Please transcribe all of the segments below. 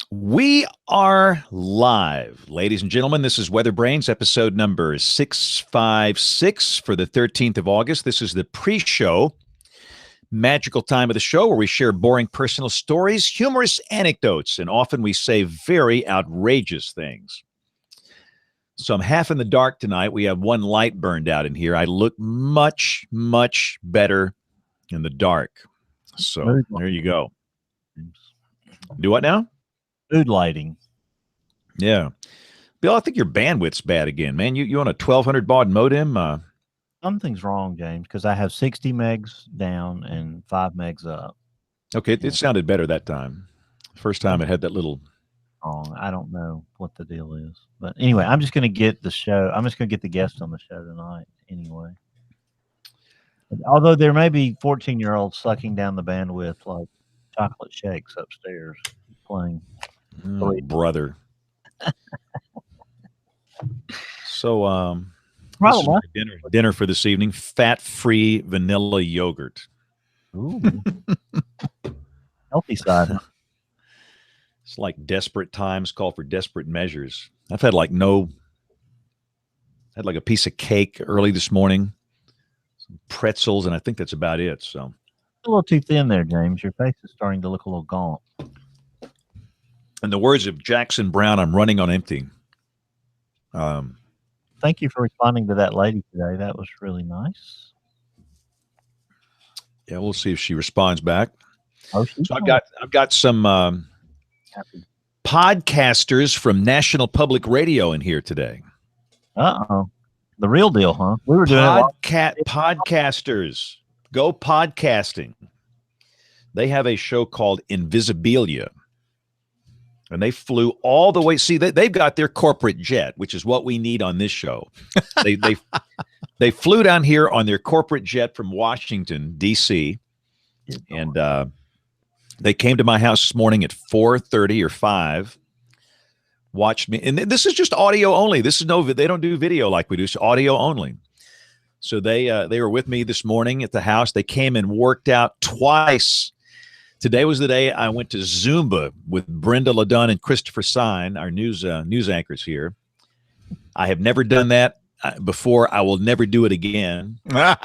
We are live. Ladies and gentlemen, this is WeatherBrains, episode number 656 for the 13th of August. This is the pre-show, magical time of the show where we share boring personal stories, humorous anecdotes, and often we say very outrageous things. So I'm half in the dark tonight. We have one light burned out in here. I look much, much better in the dark. So there you go. Do what now? Mood lighting. Yeah. Bill, I think your bandwidth's bad again, man. You on a 1200 baud modem? Something's wrong, James, because I have 60 megs down and 5 megs up. Okay, it sounded better that time. First time it had that little wrong. I don't know what the deal is. But anyway, I'm just going to get the show. I'm just going to get the guest on the show tonight anyway. Although there may be 14-year-olds sucking down the bandwidth like chocolate shakes upstairs playing. Oh, brother. So, this is my dinner for this evening: fat-free vanilla yogurt. Ooh, healthy side. It's like desperate times call for desperate measures. I've had like a piece of cake early this morning, some pretzels, and I think that's about it. So, a little too thin there, James. Your face is starting to look a little gaunt. In the words of Jackson Brown, I'm running on empty. Thank you for responding to that lady today. That was really nice. Yeah, we'll see if she responds back. So I've got some podcasters from National Public Radio in here today. Uh-oh. The real deal, huh? We were doing podcasters. Go podcasting. They have a show called Invisibilia. And they flew all the way. See, they've got their corporate jet, which is what we need on this show. They flew down here on their corporate jet from Washington, D.C., and they came to my house this morning at 4:30 or 5. Watched me, and this is just audio only. This is they don't do video like we do. It's audio only. So they were with me this morning at the house. They came and worked out twice. Today was the day I went to Zumba with Brenda LaDunn and Christopher Sine, our news anchors here. I have never done that before. I will never do it again. Not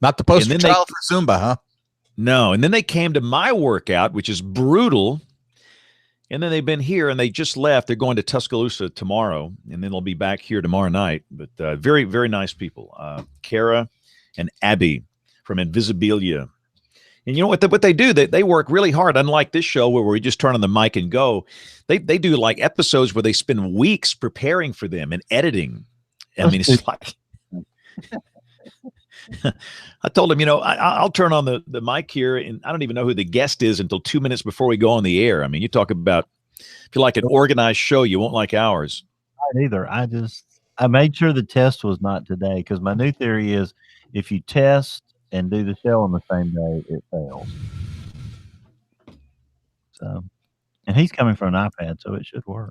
the poster child for Zumba, huh? No. And then they came to my workout, which is brutal. And then they've been here and they just left. They're going to Tuscaloosa tomorrow, and then they'll be back here tomorrow night. But very, very nice people. Kara and Abby from Invisibilia. And you know what they do? They work really hard, unlike this show where we just turn on the mic and go. They do like episodes where they spend weeks preparing for them and editing. I mean, it's like I told him, I'll turn on the mic here, and I don't even know who the guest is until 2 minutes before we go on the air. I mean, you talk about if you like an organized show, you won't like ours. Not either. I made sure the test was not today because my new theory is if you test and do the show on the same day, it fails. So, and he's coming from an iPad, so it should work.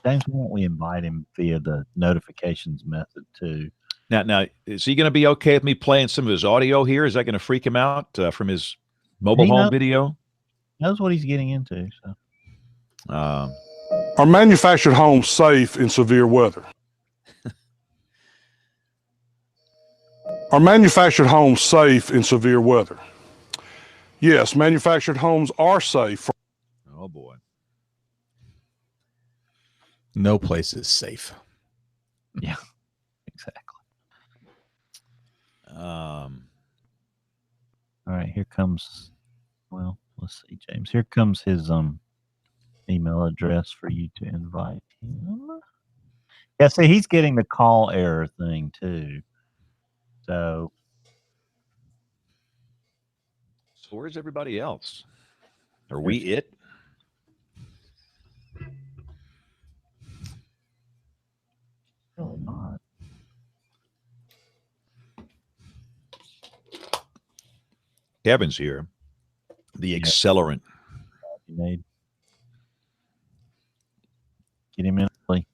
James, why don't we invite him via the notifications method too? Now, is he going to be okay with me playing some of his audio here? Is that going to freak him out from his mobile home video? Knows what he's getting into. So, are manufactured homes safe in severe weather? Are manufactured homes safe in severe weather? Yes, manufactured homes are safe. Oh, boy. No place is safe. Yeah, exactly. All right, here comes, well, let's see, James. Here comes his email address for you to invite him. Yeah, see, he's getting the call error thing, too. So where's everybody else? Are we it? Really not. Kevin's here. The accelerant. You need. Get him in early.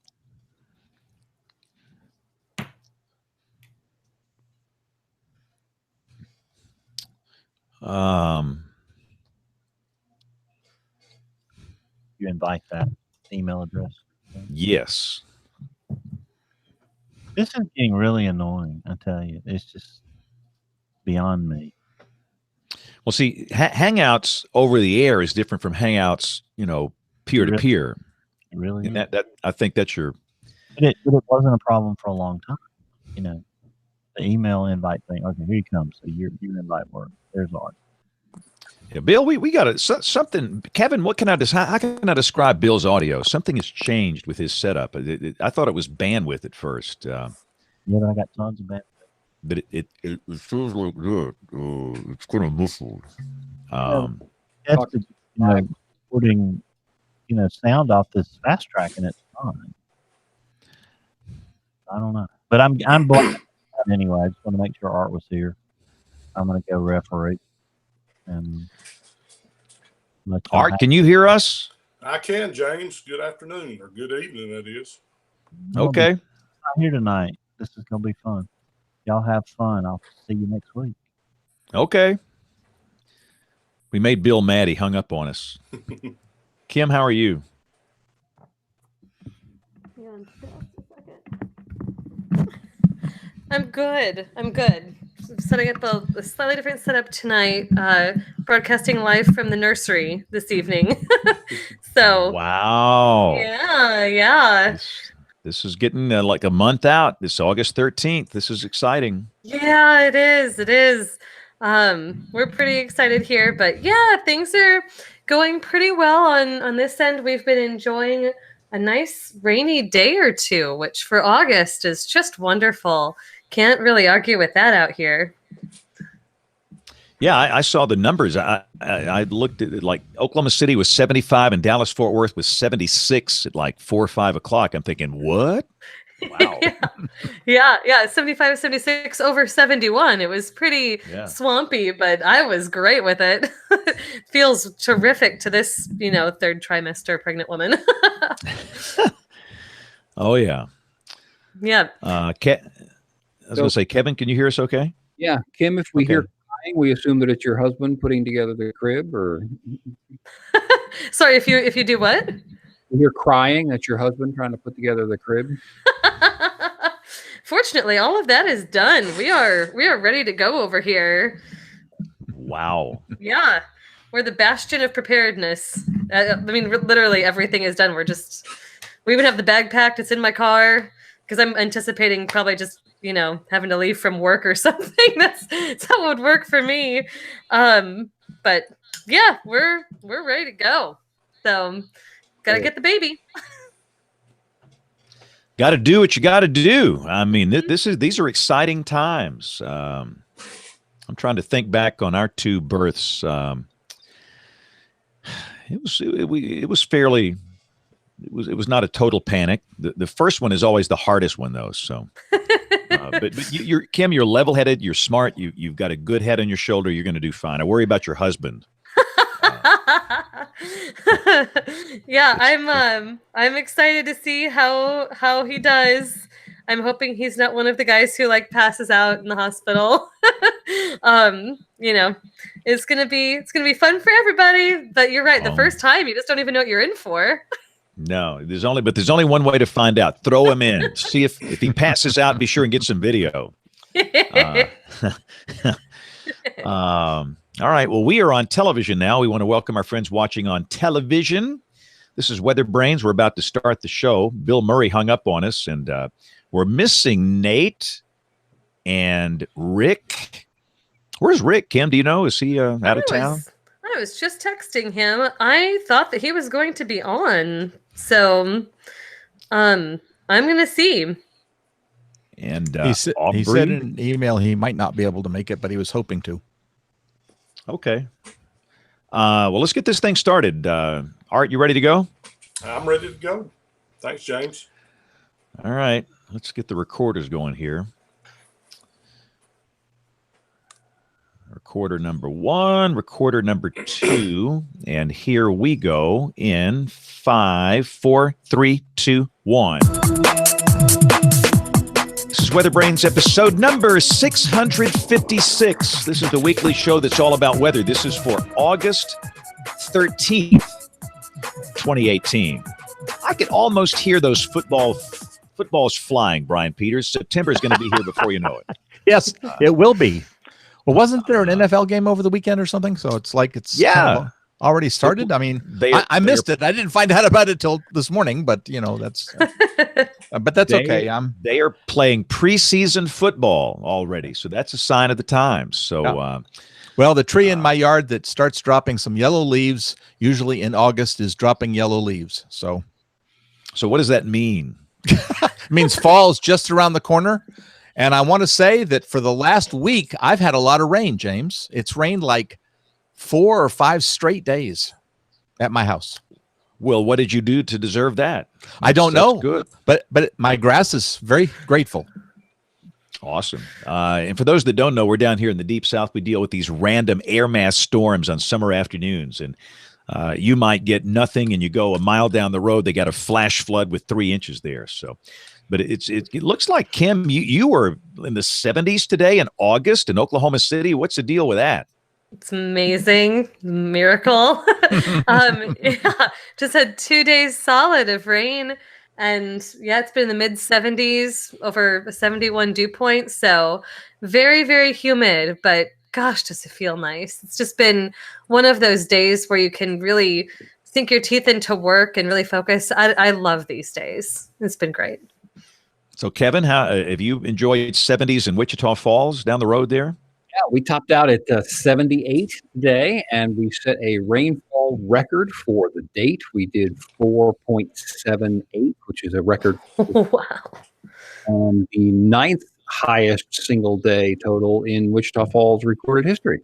you invite that email address. Yes. This is getting really annoying. I tell you, it's just beyond me. Well, see, Hangouts over the air is different from Hangouts, peer to peer. Really, and that I think that's your. But it wasn't a problem for a long time. The email invite thing. Okay, here you come. So your invite works. There's Art. Yeah, Bill, we got something. Kevin, what can I how can I describe Bill's audio? Something has changed with his setup. I thought it was bandwidth at first. Yeah, but I got tons of bandwidth. But it feels like that. It's kind of muffled. That's putting sound off this fast track, and it's fine. I don't know, but I'm glad anyway. I just want to make sure Art was here. I'm going to go referee. And Art, can you hear us? I can, James. Good afternoon, or good evening, that is. Okay. I'm here tonight. This is going to be fun. Y'all have fun. I'll see you next week. Okay. We made Bill mad. He hung up on us. Kim, how are you? I'm good. Setting up a slightly different setup tonight. Broadcasting live from the nursery this evening. So. Wow. Yeah. This is getting like a month out. It's August 13th. This is exciting. Yeah, it is. We're pretty excited here, but yeah, things are going pretty well on this end. We've been enjoying a nice rainy day or two, which for August is just wonderful. Can't really argue with that out here. Yeah, I saw the numbers. I looked at it, like Oklahoma City was 75 and Dallas Fort Worth was 76 at like 4 or 5 o'clock. I'm thinking, what? Wow. Yeah. 75, 76 over 71. It was pretty swampy, but I was great with it. Feels terrific to this, third trimester pregnant woman. Oh, yeah. Yeah. I was going to say, Kevin, can you hear us okay? Yeah. Kim, if we hear crying, we assume that it's your husband putting together the crib, or? Sorry, if you do what? You're crying, that's your husband trying to put together the crib. Fortunately, all of that is done. We are ready to go over here. Wow. Yeah, we're the bastion of preparedness. Literally everything is done. We even have the bag packed. It's in my car because I'm anticipating probably just having to leave from work or something. That's how it would work for me. But yeah, we're ready to go. So. Gotta get the baby. Got to do what you got to do. I mean, these are exciting times. I'm trying to think back on our 2 births. It was fairly. It was not a total panic. The first one is always the hardest one, though. So, but you're Kim. You're level-headed. You're smart. You've got a good head on your shoulder. You're going to do fine. I worry about your husband. Yeah, I'm excited to see how he does. I'm hoping he's not one of the guys who passes out in the hospital. It's gonna be fun for everybody. But you're right, the first time you just don't even know what you're in for. No, there's only one way to find out. Throw him in. See if he passes out, be sure and get some video. All right. Well, we are on television now. We want to welcome our friends watching on television. This is WeatherBrains. We're about to start the show. Bill Murray hung up on us, and we're missing Nate and Rick. Where's Rick, Kim? Do you know? Is he out of town? I was just texting him. I thought that he was going to be on. So I'm going to see. And he said in an email he might not be able to make it, but he was hoping to. Okay. Well, let's get this thing started. Art, you ready to go? I'm ready to go. Thanks, James. All right. Let's get the recorders going here. Recorder number 1, recorder number 2, and here we go in 5, 4, 3, 2, 1. This is WeatherBrains episode number 656. This is the weekly show that's all about weather. This is for August 13th, 2018. I can almost hear those footballs flying, Brian Peters. September is going to be here before you know it. Yes, it will be. Well, wasn't there an NFL game over the weekend or something? So it's like it's kind of already started. I mean, I missed it. I didn't find out about it till this morning, but that's but that's okay. They are playing preseason football already, so that's a sign of the times. So, well, the tree in my yard that starts dropping some yellow leaves, usually in August, is dropping yellow leaves. So what does that mean? It means fall's just around the corner. And I want to say that for the last week, I've had a lot of rain, James. It's rained like 4 or 5 straight days at my house. Well, what did you do to deserve that? I don't know. Good. But my grass is very grateful. Awesome. And for those that don't know, we're down here in the Deep South. We deal with these random air mass storms on summer afternoons. And you might get nothing, and you go a mile down the road, they got a flash flood with 3 inches there. So, but it looks like, Kim, you were in the 70s today in August in Oklahoma City. What's the deal with that? It's amazing. Miracle. Just had 2 days solid of rain. And it's been in the mid 70s, over 71 dew points. So very, very humid, but gosh, does it feel nice. It's just been one of those days where you can really sink your teeth into work and really focus. I love these days. It's been great. So Kevin, how have you enjoyed 70s in Wichita Falls down the road there? Yeah, we topped out at 78 today, and we set a rainfall record for the date. We did 4.78, which is a record. Wow. And the 9th highest single day total in Wichita Falls recorded history.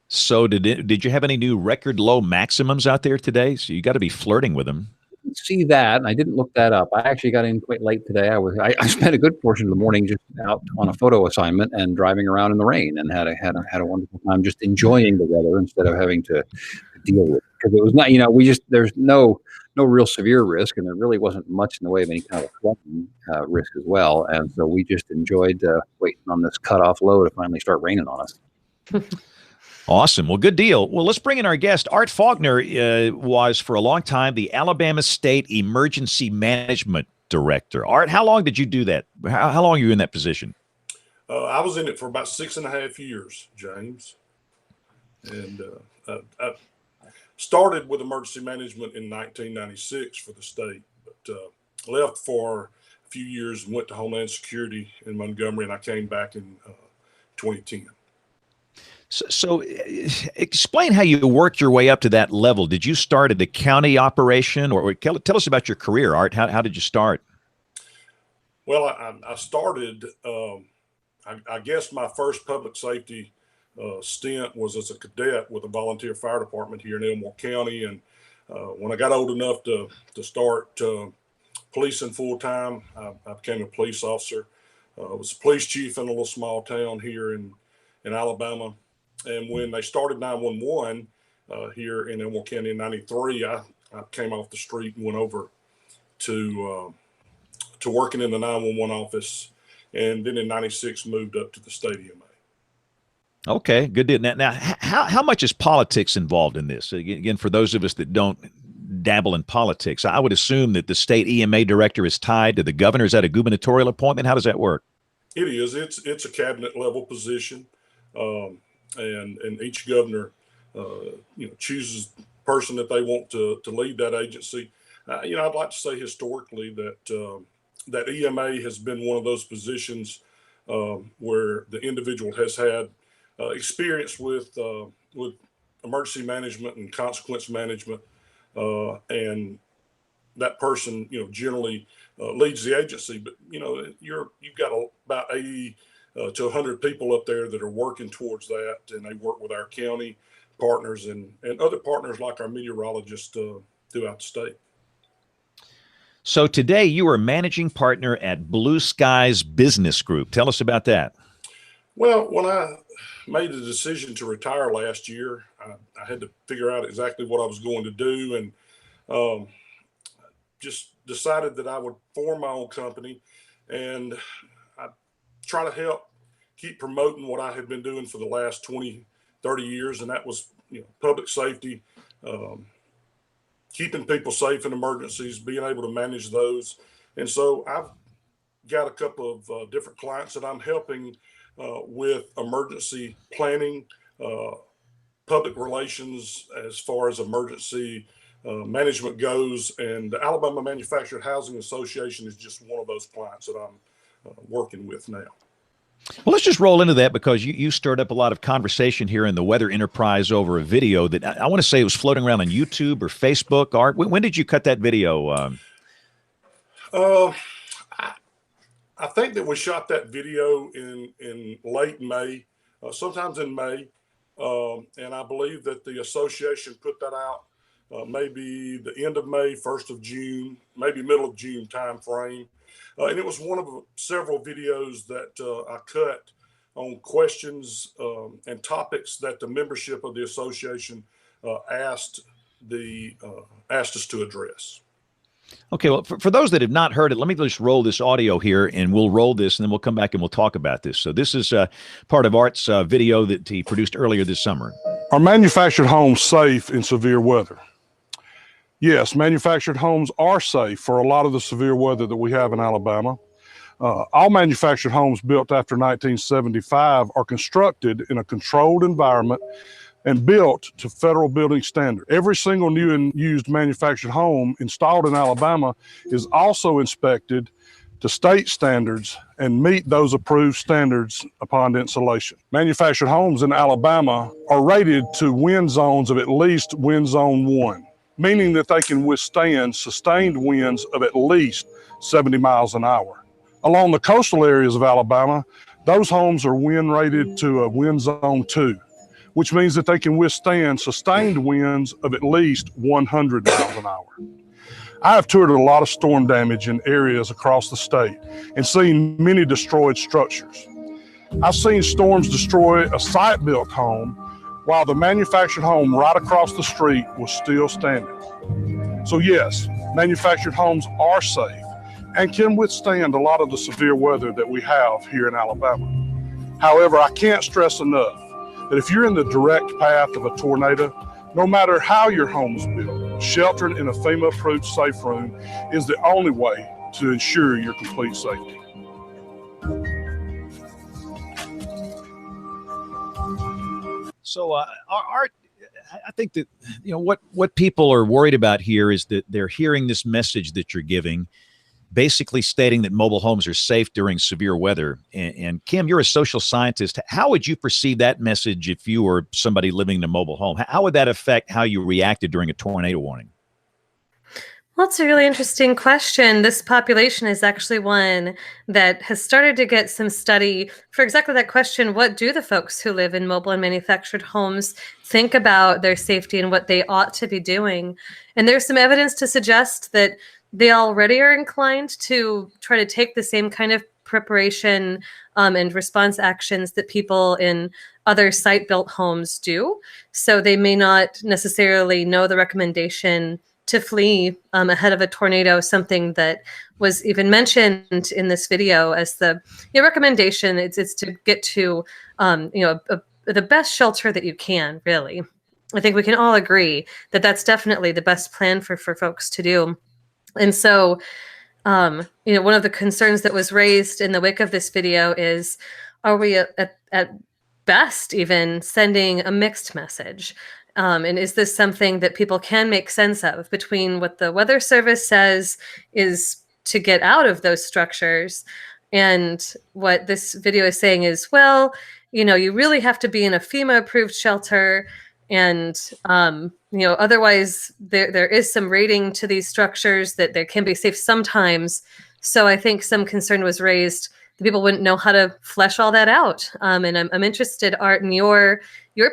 So did you have any new record low maximums out there today? So you got to be flirting with them. See that, and I didn't look that up. I actually got in quite late today. I spent a good portion of the morning just out on a photo assignment and driving around in the rain, and had a wonderful time just enjoying the weather instead of having to deal with it. Because it was not, there's no real severe risk, and there really wasn't much in the way of any kind of flooding risk as well. And so we just enjoyed waiting on this cutoff low to finally start raining on us. Awesome. Well, good deal. Well, let's bring in our guest. Art Faulkner was for a long time the Alabama State Emergency Management Director. Art, how long did you do that? How long were you in that position? I was in it for about 6.5 years, James. And I started with emergency management in 1996 for the state, but left for a few years and went to Homeland Security in Montgomery, and I came back in 2010. So explain how you worked your way up to that level. Did you start at the county operation, or tell us about your career, Art? How did you start? Well, I started, I guess my first public safety stint was as a cadet with a volunteer fire department here in Elmore County. And when I got old enough to start policing full time, I became a police officer. I was a police chief in a little small town here in Alabama. And when they started 911 here in Elmore County in '93, I came off the street and went over to working in the 911 office, and then in '96 moved up to the state EMA. Okay, good deal. Now, how much is politics involved in this? Again, for those of us that don't dabble in politics, I would assume that the state EMA director is tied to the governor. Is that a gubernatorial appointment? How does that work? It is. It's a cabinet level position. And each governor, chooses the person that they want to lead that agency. I'd like to say historically that EMA has been one of those positions where the individual has had experience with emergency management and consequence management, and that person, generally leads the agency. But you've got about 80 to 100 people up there that are working towards that, and they work with our county partners and other partners like our meteorologists throughout the state. So today you are managing partner at Blue Skies Business Group. Tell us about that. Well, when I made the decision to retire last year, I had to figure out exactly what I was going to do, and just decided that I would form my own company and try to help keep promoting what I had been doing for the last 20, 30 years. And that was, public safety, keeping people safe in emergencies, being able to manage those. And so I've got a couple of different clients that I'm helping with emergency planning, public relations as far as emergency management goes. And the Alabama Manufactured Housing Association is just one of those clients that I'm working with now. Well, let's just roll into that because you stirred up a lot of conversation here in the Weather Enterprise over a video that I want to say it was floating around on YouTube or Facebook. Art, when did you cut that video? I think that we shot that video in late May, sometimes in May. And I believe that the association put that out maybe the end of May, 1st of June, maybe middle of June time frame. And it was one of several videos that I cut on questions and topics that the membership of the association asked us to address. Okay, well, for those that have not heard it, let me just roll this audio here, and we'll roll this, and then we'll come back and we'll talk about this. So this is part of Art's video that he produced earlier this summer. Are manufactured homes safe in severe weather? Yes, manufactured homes are safe for a lot of the severe weather that we have in Alabama. All manufactured homes built after 1975 are constructed in a controlled environment and built to federal building standard. Every single new and used manufactured home installed in Alabama is also inspected to state standards and meet those approved standards upon installation. Manufactured homes in Alabama are rated to wind zones of at least wind zone 1, meaning that they can withstand sustained winds of at least 70 miles an hour. Along the coastal areas of Alabama, those homes are wind rated to a wind zone 2, which means that they can withstand sustained winds of at least 100 miles an hour. I have toured a lot of storm damage in areas across the state and seen many destroyed structures. I've seen storms destroy a site-built home while the manufactured home right across the street was still standing. So yes, manufactured homes are safe and can withstand a lot of the severe weather that we have here in Alabama. However, I can't stress enough that if you're in the direct path of a tornado, no matter how your home is built, sheltering in a FEMA-approved safe room is the only way to ensure your complete safety. So, Art, I think that what people are worried about here is that they're hearing this message that you're giving, basically stating that mobile homes are safe during severe weather. And Kim, you're a social scientist. How would you perceive that message if you were somebody living in a mobile home? How would that affect how you reacted during a tornado warning? Well, it's a really interesting question. This population is actually one that has started to get some study for exactly that question. What do the folks who live in mobile and manufactured homes think about their safety and what they ought to be doing? And there's some evidence to suggest that they already are inclined to try to take the same kind of preparation and response actions that people in other site-built homes do. So they may not necessarily know the recommendation to flee ahead of a tornado, something that was even mentioned in this video as the recommendation. It's to get to the best shelter that you can, really. I think we can all agree that that's definitely the best plan for folks to do. And so, one of the concerns that was raised in the wake of this video is, are we at best even sending a mixed message? And is this something that people can make sense of between what the Weather Service says is to get out of those structures and what this video is saying is, well, you really have to be in a FEMA-approved shelter. And, otherwise there is some rating to these structures that they can be safe sometimes. So I think some concern was raised that people wouldn't know how to flesh all that out. And I'm interested, Art, in your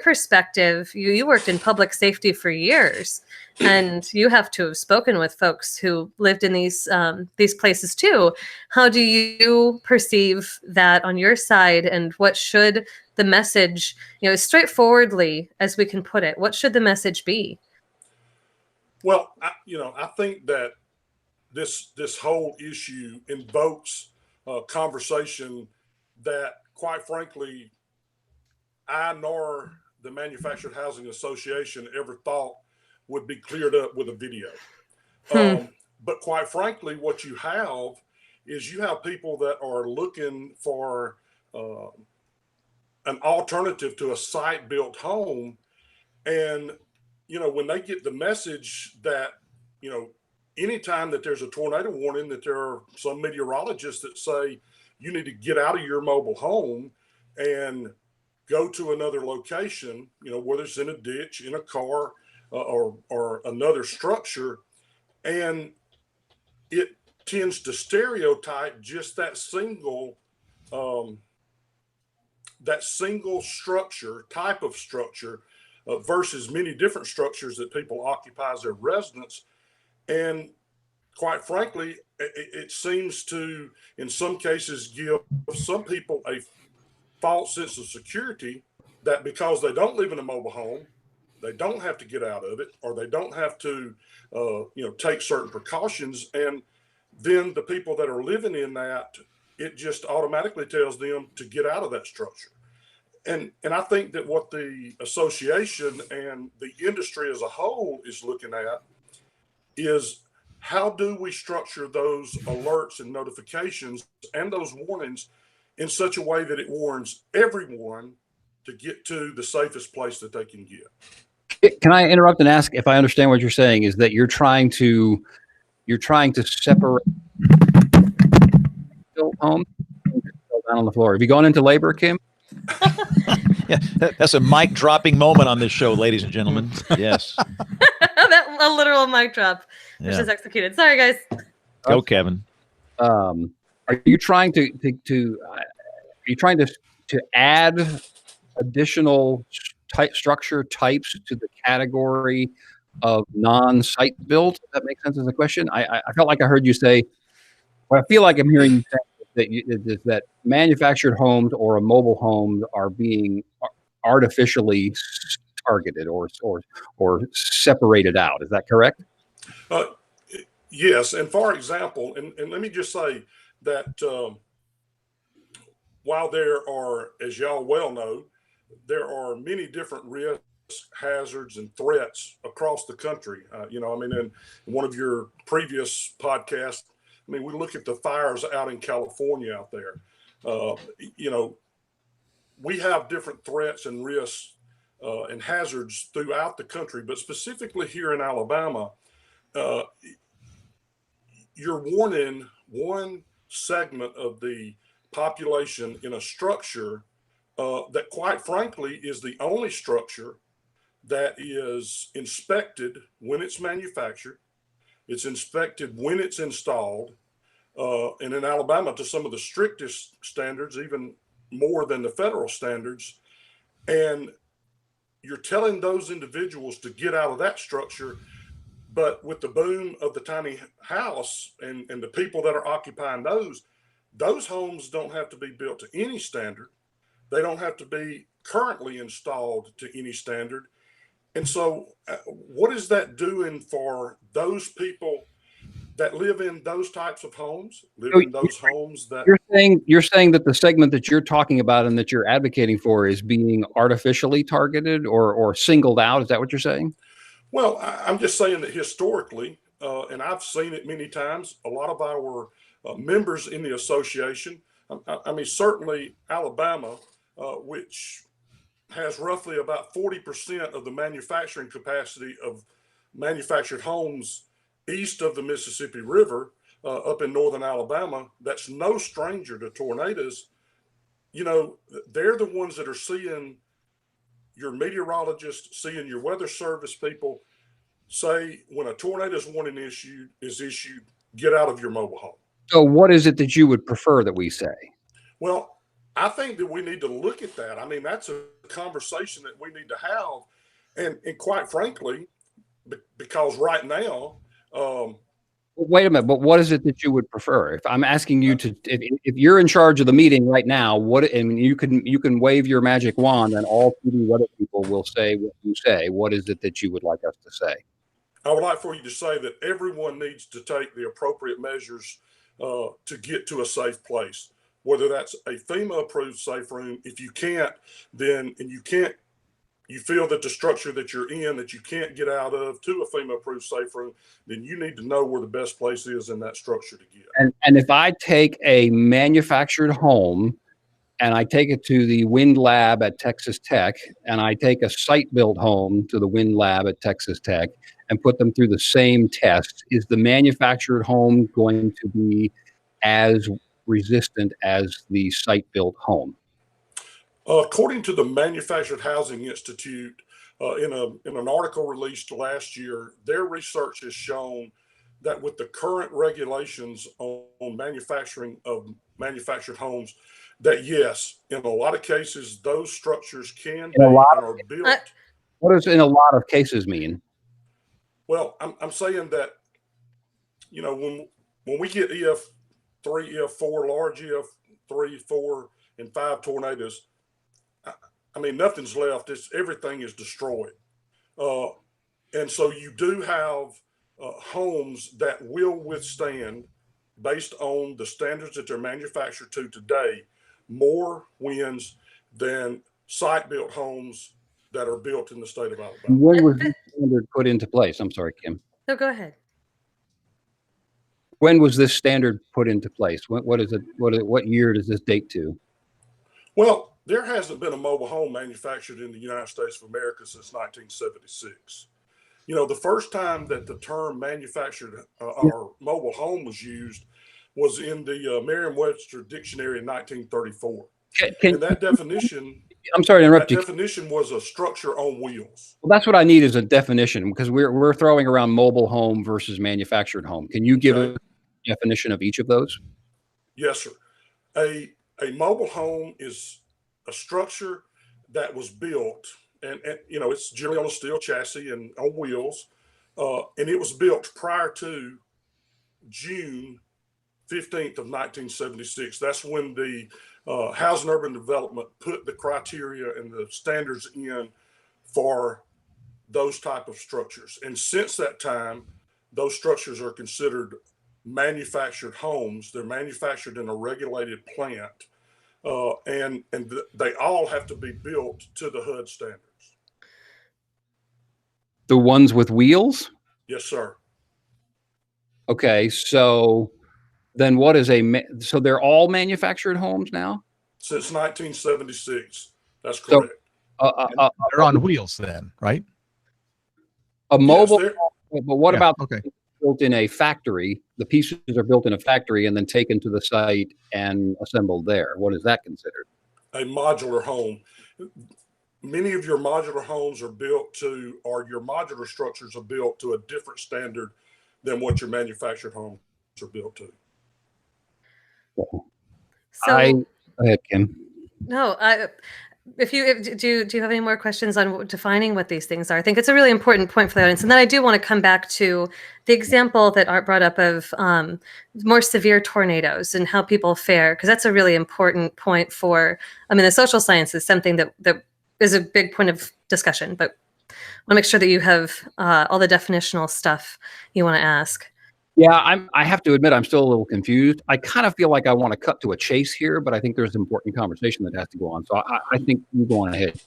perspective. You worked in public safety for years, and you have to have spoken with folks who lived in these places too. How do you perceive that on your side, and what should the message, as straightforwardly as we can put it, what should the message be? Well, I think that this whole issue invokes a conversation that, quite frankly, I nor the Manufactured Housing Association ever thought would be cleared up with a video. But quite frankly, what you have is you have people that are looking for an alternative to a site-built home. And, you know, when they get the message that, you know, anytime that there's a tornado warning, that there are some meteorologists that say you need to get out of your mobile home and go to another location, you know, whether it's in a ditch, in a car, or another structure, and it tends to stereotype just that single structure, type of structure, versus many different structures that people occupy as their residence. And quite frankly, it seems to, in some cases, give some people a false sense of security that because they don't live in a mobile home, they don't have to get out of it, or they don't have to, you know, take certain precautions. And then the people that are living in that, it just automatically tells them to get out of that structure. And I think that what the association and the industry as a whole is looking at is, how do we structure those alerts and notifications and those warnings in such a way that it warns everyone to get to the safest place that they can get. Can I interrupt and ask if I understand what you're saying? Is that you're trying to separate home down on the floor? Have you gone into labor, Kim? Yeah, that's a mic dropping moment on this show, ladies and gentlemen. Yes. A literal mic drop. It's just executed. Sorry, guys. Go, Kevin. Are you trying to add additional structure types to the category of non-site built? Does that make sense as a question? I felt like I heard you say, well, I feel like I'm hearing you say that manufactured homes or a mobile home are being artificially targeted or separated out. Is that correct? Yes. And for example, and let me just say that while there are, as y'all well know, there are many different risks, hazards, and threats across the country. You know, I mean, in one of your previous podcasts, I mean, we look at the fires out in California out there. You know, we have different threats and risks and hazards throughout the country, but specifically here in Alabama, you're warning one segment of the population in a structure that, quite frankly, is the only structure that is inspected when it's manufactured. It's inspected when it's installed, and in Alabama to some of the strictest standards, even more than the federal standards. And you're telling those individuals to get out of that structure, but with the boom of the tiny house and the people that are occupying those homes don't have to be built to any standard. They don't have to be currently installed to any standard. And so what is that doing for those people that live in those types of homes, live in those homes that... You're saying that the segment that you're talking about and that you're advocating for is being artificially targeted or singled out. Is that what you're saying? Well, I'm just saying that historically, and I've seen it many times, a lot of our members in the association, I mean, certainly Alabama, which has roughly about 40% of the manufacturing capacity of manufactured homes east of the Mississippi River, up in northern Alabama, that's no stranger to tornadoes. You know, they're the ones that are seeing your meteorologists, seeing your weather service people say, when a tornado's warning is issued, get out of your mobile home. So what is it that you would prefer that we say? Well, I think that we need to look at that. I mean, that's a conversation that we need to have. And quite frankly, because right now, wait a minute, but what is it that you would prefer? If I'm asking you to, if you're in charge of the meeting right now, and you can wave your magic wand and all TV weather people will say what you say, what is it that you would like us to say? I would like for you to say that everyone needs to take the appropriate measures to get to a safe place, whether that's a FEMA approved safe room. If you can't, then, and you can't you feel that the structure that you're in that you can't get out of to a FEMA-approved safe room, then you need to know where the best place is in that structure to get. And if I take a manufactured home and I take it to the wind lab at Texas Tech, and I take a site-built home to the wind lab at Texas Tech and put them through the same test, is the manufactured home going to be as resistant as the site-built home? According to the Manufactured Housing Institute, in an article released last year, their research has shown that with the current regulations on manufacturing of manufactured homes, that yes, in a lot of cases, those structures can be and are built. What does in a lot of cases mean? Well, I'm saying that, you know, when we get EF3, EF4, large EF3, 4, and 5 tornadoes, I mean, nothing's left. Everything is destroyed. And so you do have homes that will withstand, based on the standards that they're manufactured to today, more winds than site-built homes that are built in the state of Alabama. When was this standard put into place? I'm sorry, Kim. No, go ahead. When was this standard put into place? What is it? What year does this date to? Well, there hasn't been a mobile home manufactured in the United States of America since 1976. You know, the first time that the term manufactured or mobile home was used was in the Merriam-Webster Dictionary in 1934. And that definition, I'm sorry to interrupt you. That definition was a structure on wheels. Well, that's what I need is a definition, because we're throwing around mobile home versus manufactured home. Can you give a definition of each of those? Yes, sir. A mobile home is a structure that was built, and you know, it's generally on a steel chassis and on wheels, and it was built prior to June 15th of 1976. That's when the Housing and Urban Development put the criteria and the standards in for those type of structures. And since that time, those structures are considered manufactured homes. They're manufactured in a regulated plant, and they all have to be built to the HUD standards. The ones with wheels? Yes, sir. Okay, so then what is so they're all manufactured homes now? Since 1976. That's correct. So, they're on wheels then, right? A mobile, yes, but what about built in a factory? The pieces are built in a factory and then taken to the site and assembled there. What is that considered? A modular home. Many of your modular homes are built to, or your modular structures are built to a different standard than what your manufactured homes are built to. So, go ahead, Kim. No, do you have any more questions on defining what these things are? I think it's a really important point for the audience. And then I do want to come back to the example that Art brought up of more severe tornadoes and how people fare, because that's a really important point for, I mean, the social sciences, something that is a big point of discussion, but I want to make sure that you have all the definitional stuff you want to ask. Yeah, I have to admit, I'm still a little confused. I kind of feel like I want to cut to a chase here, but I think there's an important conversation that has to go on. So I think you go on ahead.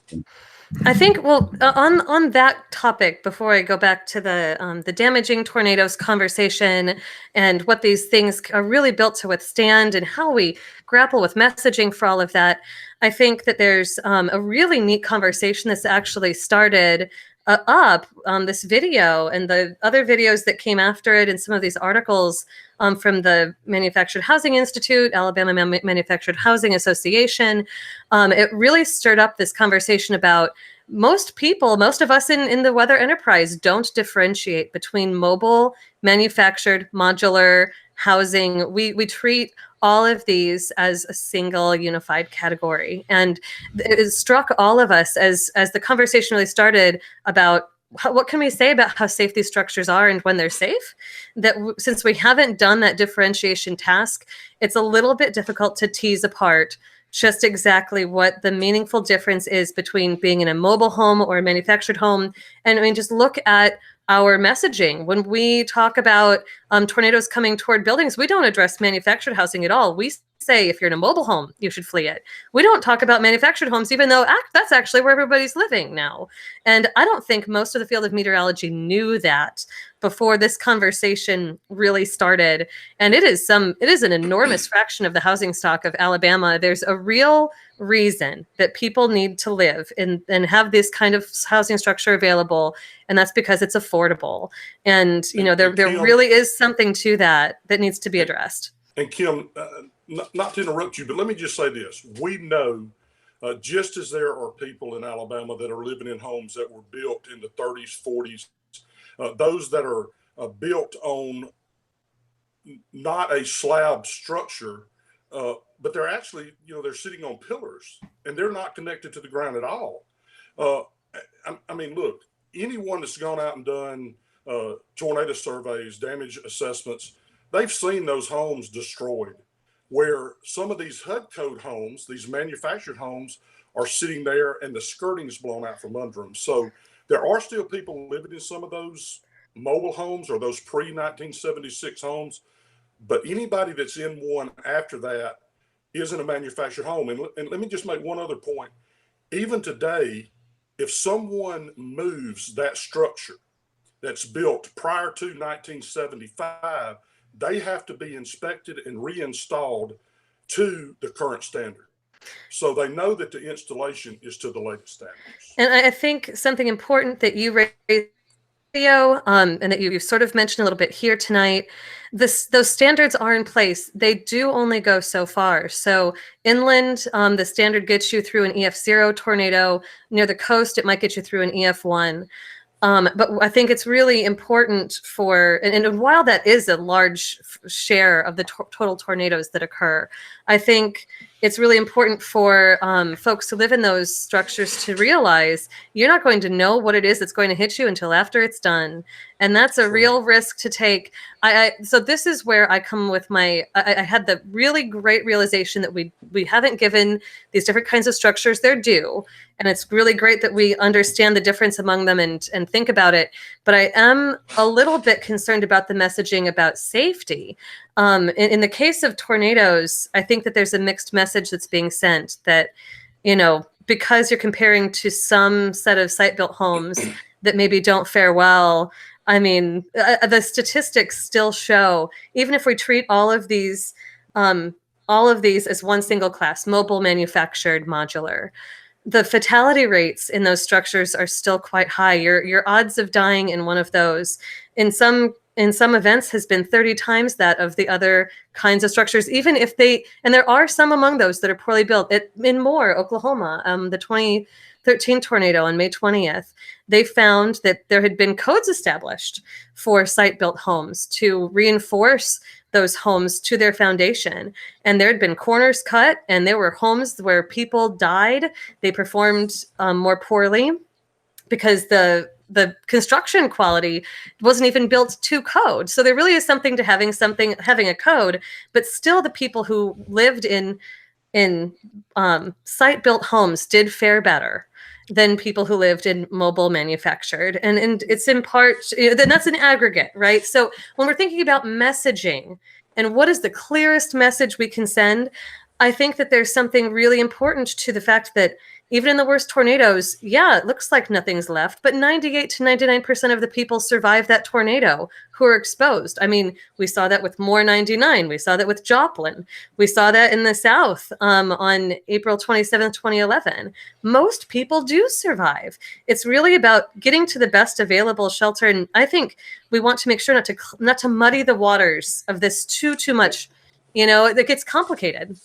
I think, well, on that topic, before I go back to the damaging tornadoes conversation and what these things are really built to withstand and how we grapple with messaging for all of that, I think that there's a really neat conversation that's actually started up on this video and the other videos that came after it, and some of these articles from the Manufactured Housing Institute, Alabama Manufactured Housing Association. It really stirred up this conversation about most of us in the weather enterprise don't differentiate between mobile, manufactured, modular housing. We treat all of these as a single unified category. And it struck all of us as the conversation really started about what can we say about how safe these structures are and when they're safe, that since we haven't done that differentiation task, it's a little bit difficult to tease apart just exactly what the meaningful difference is between being in a mobile home or a manufactured home. And I mean, just look at our messaging. When we talk about tornadoes coming toward buildings, we don't address manufactured housing at all. We say if you're in a mobile home, you should flee it. We don't talk about manufactured homes, even though that's actually where everybody's living now. And I don't think most of the field of meteorology knew that before this conversation really started. And it is an enormous fraction of the housing stock of Alabama. There's a real reason that people need to live and have this kind of housing structure available, and that's because it's affordable. And there really is something to that needs to be addressed. And Kim, not to interrupt you, but let me just say this: we know, just as there are people in Alabama that are living in homes that were built in the 30s, 40s, those that are built on not a slab structure, but they're actually, they're sitting on pillars and they're not connected to the ground at all. I mean, look, anyone that's gone out and done tornado surveys, damage assessments, they've seen those homes destroyed, where some of these HUD code homes, these manufactured homes, are sitting there and the skirting's blown out from under them. So there are still people living in some of those mobile homes or those pre-1976 homes, but anybody that's in one after that isn't a manufactured home. And let me just make one other point. Even today, if someone moves that structure that's built prior to 1975, they have to be inspected and reinstalled to the current standard. So they know that the installation is to the latest standards. And I think something important that you raised, Theo, and that you sort of mentioned a little bit here tonight, those standards are in place. They do only go so far. So inland, the standard gets you through an EF0 tornado. Near the coast, it might get you through an EF1. But I think it's really important and while that is a large share of the total tornadoes that occur, I think it's really important for folks who live in those structures to realize you're not going to know what it is that's going to hit you until after it's done. And that's a real risk to take. So this is where I come with I had the really great realization that we haven't given these different kinds of structures their due. And it's really great that we understand the difference among them and think about it. But I am a little bit concerned about the messaging about safety. In the case of tornadoes, I think that there's a mixed message that's being sent that, because you're comparing to some set of site-built homes that maybe don't fare well. I mean, the statistics still show, even if we treat all of these as one single class, mobile, manufactured, modular, the fatality rates in those structures are still quite high. Your odds of dying in one of those in some events has been 30 times that of the other kinds of structures, even if and there are some among those that are poorly built. In Moore, Oklahoma, the 2013 tornado on May 20th, they found that there had been codes established for site-built homes to reinforce those homes to their foundation. And there had been corners cut, and there were homes where people died. They performed more poorly because the construction quality wasn't even built to code. So there really is something to having a code, but still the people who lived in site-built homes did fare better than people who lived in mobile manufactured. And it's in part, then that's an aggregate, right? So when we're thinking about messaging and what is the clearest message we can send, I think that there's something really important to the fact that even in the worst tornadoes, yeah, it looks like nothing's left, but 98 to 99% of the people survive that tornado who are exposed. I mean, we saw that with Moore 99. We saw that with Joplin. We saw that in the South on April 27th, 2011. Most people do survive. It's really about getting to the best available shelter. And I think we want to make sure not to muddy the waters of this too much. It gets complicated.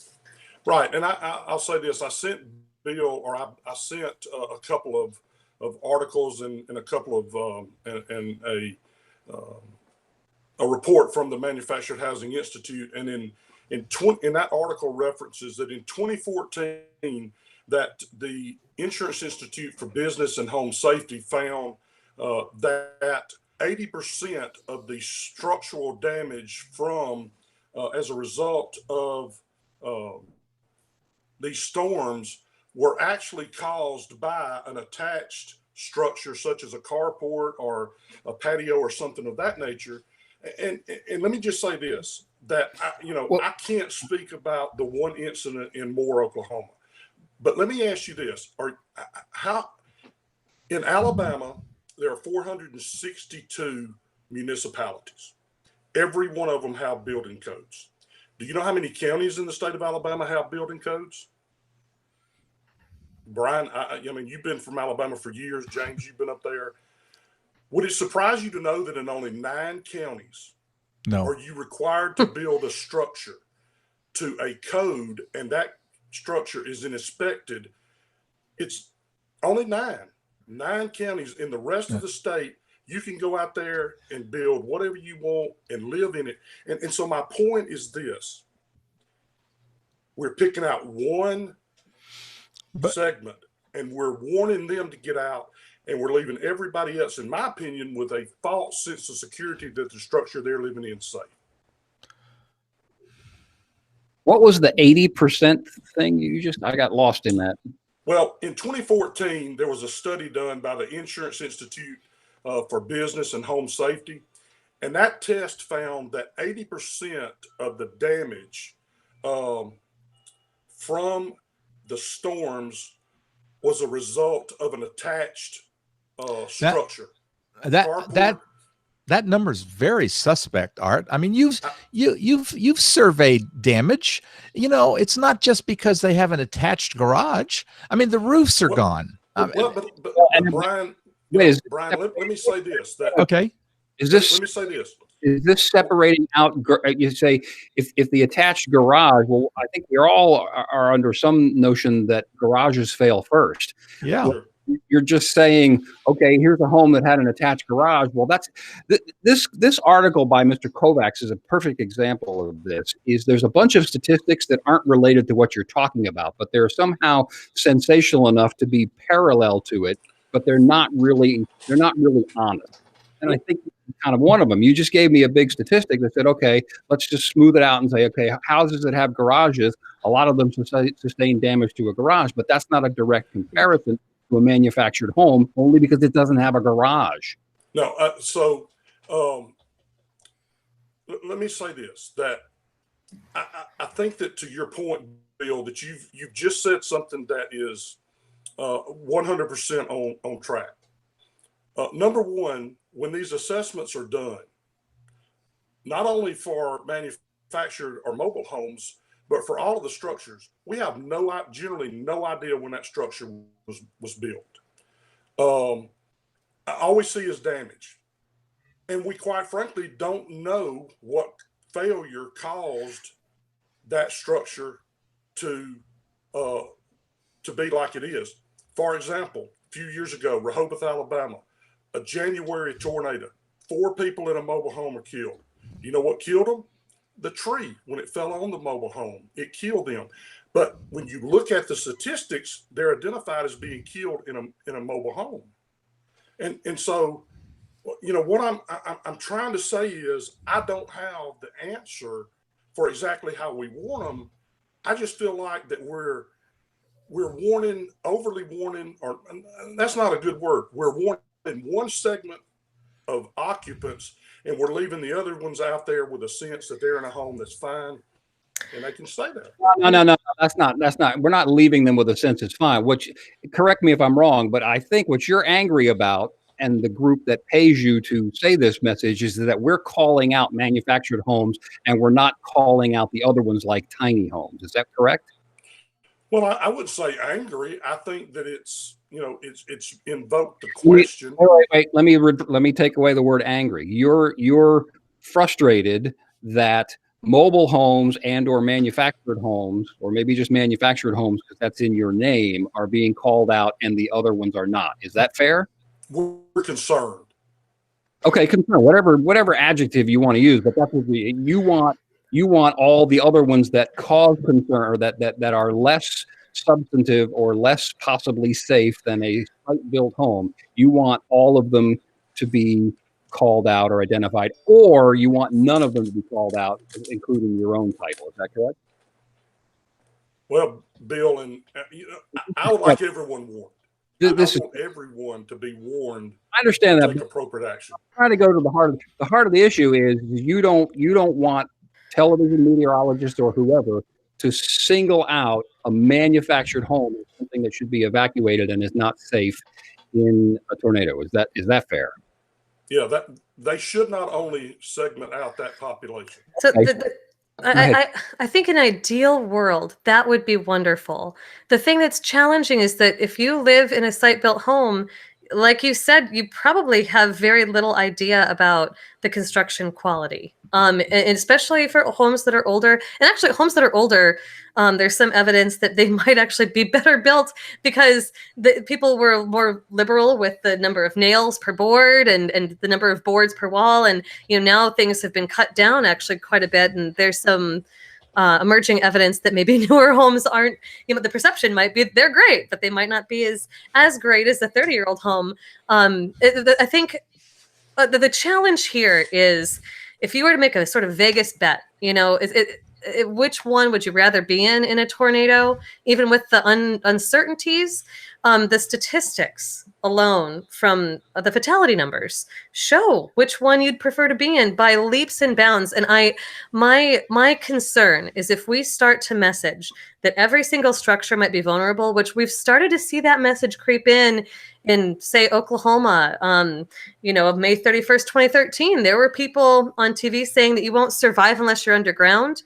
Right. And I'll say this. I sent Bill, or I sent a couple of articles and a couple of and a report from the Manufactured Housing Institute, and in that article references that in 2014 that the Insurance Institute for Business and Home Safety found that 80% of the structural damage from as a result of these storms were actually caused by an attached structure such as a carport or a patio or something of that nature. And let me just say this, that I can't speak about the one incident in Moore, Oklahoma, but let me ask you this: how in Alabama there are 462 municipalities. Every one of them have building codes. Do you know how many counties in the state of Alabama have building codes? Brian, I mean, you've been from Alabama for years. James, you've been up there. Would it surprise you to know that in only 9 counties are you required to build a structure to a code, and that structure is inspected? It's only 9 counties. In the rest of the state, you can go out there and build whatever you want and live in it. And so my point is this: we're picking out one segment and we're warning them to get out, and we're leaving everybody else, in my opinion, with a false sense of security that the structure they're living in is safe. What was the 80% thing? I got lost in that. Well, in 2014, there was a study done by the Insurance Institute for Business and Home Safety, and that test found that 80% of the damage from the storms was a result of an attached structure. That number is very suspect, Art. I mean, you've surveyed damage. It's not just because they have an attached garage. I mean, the roofs are gone. But Brian, Brian, let me say this. Okay. Let me say this. Is this separating out? You say if the attached garage. Well, I think we all are under some notion that garages fail first. Yeah. Well, you're just saying, okay, here's a home that had an attached garage. Well, that's this article by Mr. Kovacs is a perfect example of this. There's a bunch of statistics that aren't related to what you're talking about, but they're somehow sensational enough to be parallel to it, but they're not really honest. And I think kind of one of them. You just gave me a big statistic that said, okay, let's just smooth it out and say, okay, houses that have garages, a lot of them sustain damage to a garage, but that's not a direct comparison to a manufactured home, only because it doesn't have a garage. No, let me say this, that I think that, to your point, Bill, that you've just said something that is 100% on track. Number one, when these assessments are done, not only for manufactured or mobile homes, but for all of the structures, we have generally no idea when that structure was built. I always see is damage. And we quite frankly don't know what failure caused that structure to be like it is. For example, a few years ago, Rehoboth, Alabama, a January tornado, 4 people in a mobile home are killed. You know what killed them? The tree. When it fell on the mobile home, it killed them. But when you look at the statistics, they're identified as being killed in a mobile home. And so, what I'm trying to say is, I don't have the answer for exactly how we warn them. I just feel like that we're overly warning, or that's not a good word. We're warning one segment of occupants, and we're leaving the other ones out there with a sense that they're in a home that's fine and they can stay there. No, that's not. We're not leaving them with a sense it's fine. Correct me if I'm wrong, but I think what you're angry about, and the group that pays you to say this message, is that we're calling out manufactured homes and we're not calling out the other ones like tiny homes. Is that correct? Well, I would say angry. I think that it's invoked the question. Wait. Let me take away the word angry. You're frustrated that mobile homes and or manufactured homes, or maybe just manufactured homes because that's in your name, are being called out and the other ones are not. Is that fair? We're concerned. Okay, concerned. Whatever adjective you want to use, but that's what you want. You want all the other ones that cause concern, or that are less substantive or less possibly safe than a site-built home. You want all of them to be called out or identified, or you want none of them to be called out, including your own title. Is that correct? Well, Bill, and I would like everyone warned. I want everyone to be warned. I understand that. Take appropriate action. I'm trying to go to the heart of the issue. Is you don't want television meteorologist or whoever to single out a manufactured home as something that should be evacuated and is not safe in a tornado. Is that fair? Yeah, that they should not only segment out that population. So I think in an ideal world, that would be wonderful. The thing that's challenging is that if you live in a site-built home, like you said, you probably have very little idea about the construction quality, and especially for homes that are older. And actually, homes that are older, there's some evidence that they might actually be better built because the people were more liberal with the number of nails per board and the number of boards per wall. And now things have been cut down actually quite a bit, and there's some emerging evidence that maybe newer homes aren't, the perception might be they're great, but they might not be as great as a 30-year-old home. I think the challenge here is if you were to make a sort of Vegas bet, which one would you rather be in a tornado, even with the uncertainties? The statistics alone from the fatality numbers show which one you'd prefer to be in by leaps and bounds. And my concern is if we start to message that every single structure might be vulnerable, which we've started to see that message creep in say Oklahoma, of May 31st, 2013, there were people on TV saying that you won't survive unless you're underground.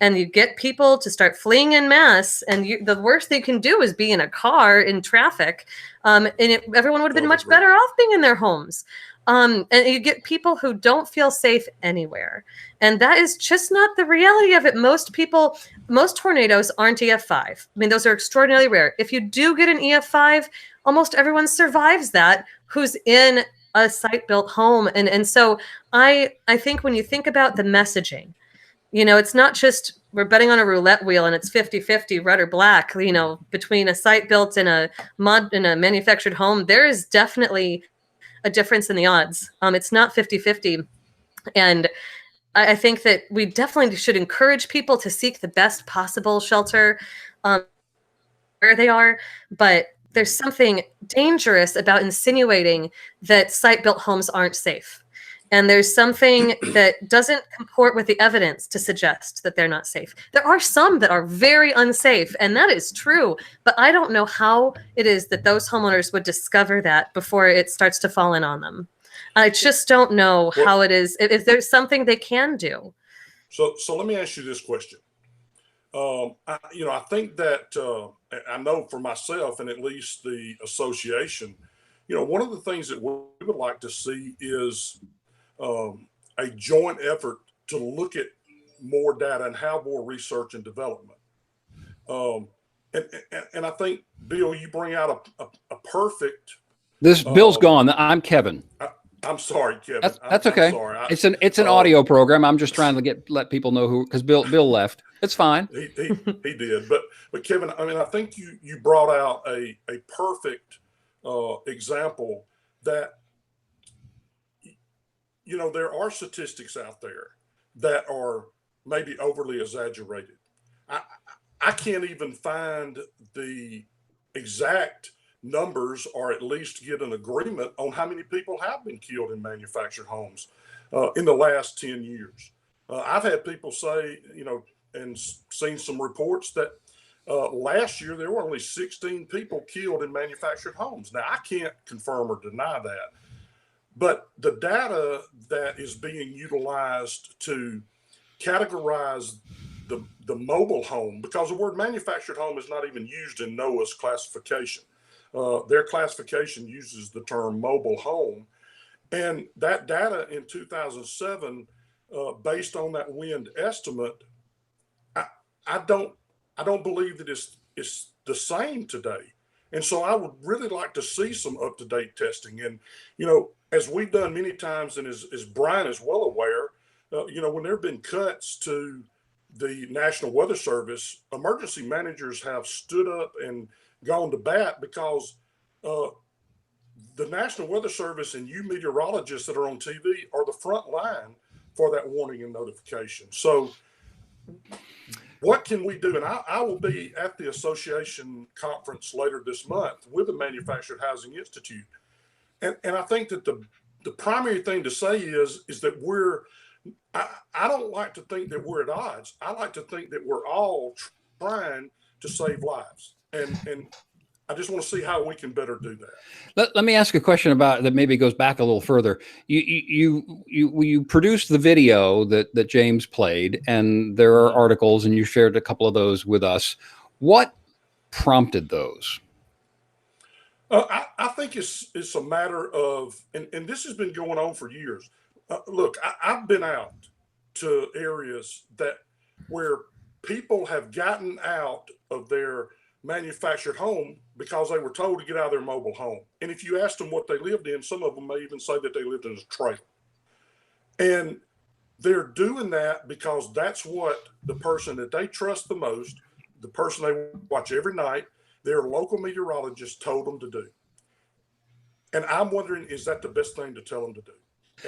And you get people to start fleeing en masse, and the worst they can do is be in a car in traffic. Everyone would have been much better off being in their homes. And you get people who don't feel safe anywhere. And that is just not the reality of it. Most tornadoes aren't EF5. I mean, those are extraordinarily rare. If you do get an EF5, almost everyone survives that who's in a site-built home. And so I think when you think about the messaging, it's not just we're betting on a roulette wheel and it's 50-50 red or black, between a site built in a manufactured home. There is definitely a difference in the odds. It's not 50-50. And I think that we definitely should encourage people to seek the best possible shelter where they are. But there's something dangerous about insinuating that site-built homes aren't safe. And there's something that doesn't comport with the evidence to suggest that they're not safe. There are some that are very unsafe, and that is true. But I don't know how it is that those homeowners would discover that before it starts to fall in on them. I just don't know how it is, if there's something they can do. So let me ask you this question. I think that I know for myself and at least the association, one of the things that we would like to see is a joint effort to look at more data and have more research and development. And I think, Bill, you bring out a perfect. Bill's gone. I'm Kevin. I'm sorry, Kevin. That's okay. I'm sorry. It's an audio program. I'm just trying to let people know who, because Bill left. It's fine. He did, but Kevin, I think you brought out a perfect example that. There are statistics out there that are maybe overly exaggerated. I can't even find the exact numbers or at least get an agreement on how many people have been killed in manufactured homes in the last 10 years. I've had people say, and seen some reports that last year there were only 16 people killed in manufactured homes. Now, I can't confirm or deny that. But the data that is being utilized to categorize the mobile home, because the word manufactured home is not even used in NOAA's classification. Their classification uses the term mobile home. And that data in 2007, based on that wind estimate, I don't believe that it's the same today. And so I would really like to see some up-to-date testing. And, as we've done many times, and as Brian is well aware, when there have been cuts to the National Weather Service, emergency managers have stood up and gone to bat because the National Weather Service and you meteorologists that are on TV are the front line for that warning and notification. So what can we do? And I will be at the association conference later this month with the Manufactured Housing Institute. And I think that the primary thing to say is that we're I don't like to think that we're at odds. I like to think that we're all trying to save lives. And I just want to see how we can better do that. Let me ask a question about that. Maybe goes back a little further. You produced the video that James played, and there are articles, and you shared a couple of those with us. What prompted those? I think it's a matter of, and this has been going on for years. Look, I've been out to areas where people have gotten out of their manufactured home because they were told to get out of their mobile home. And if you asked them what they lived in, some of them may even say that they lived in a trailer. And they're doing that because that's what the person that they trust the most, the person they watch every night, their local meteorologist told them to do. And I'm wondering, is that the best thing to tell them to do?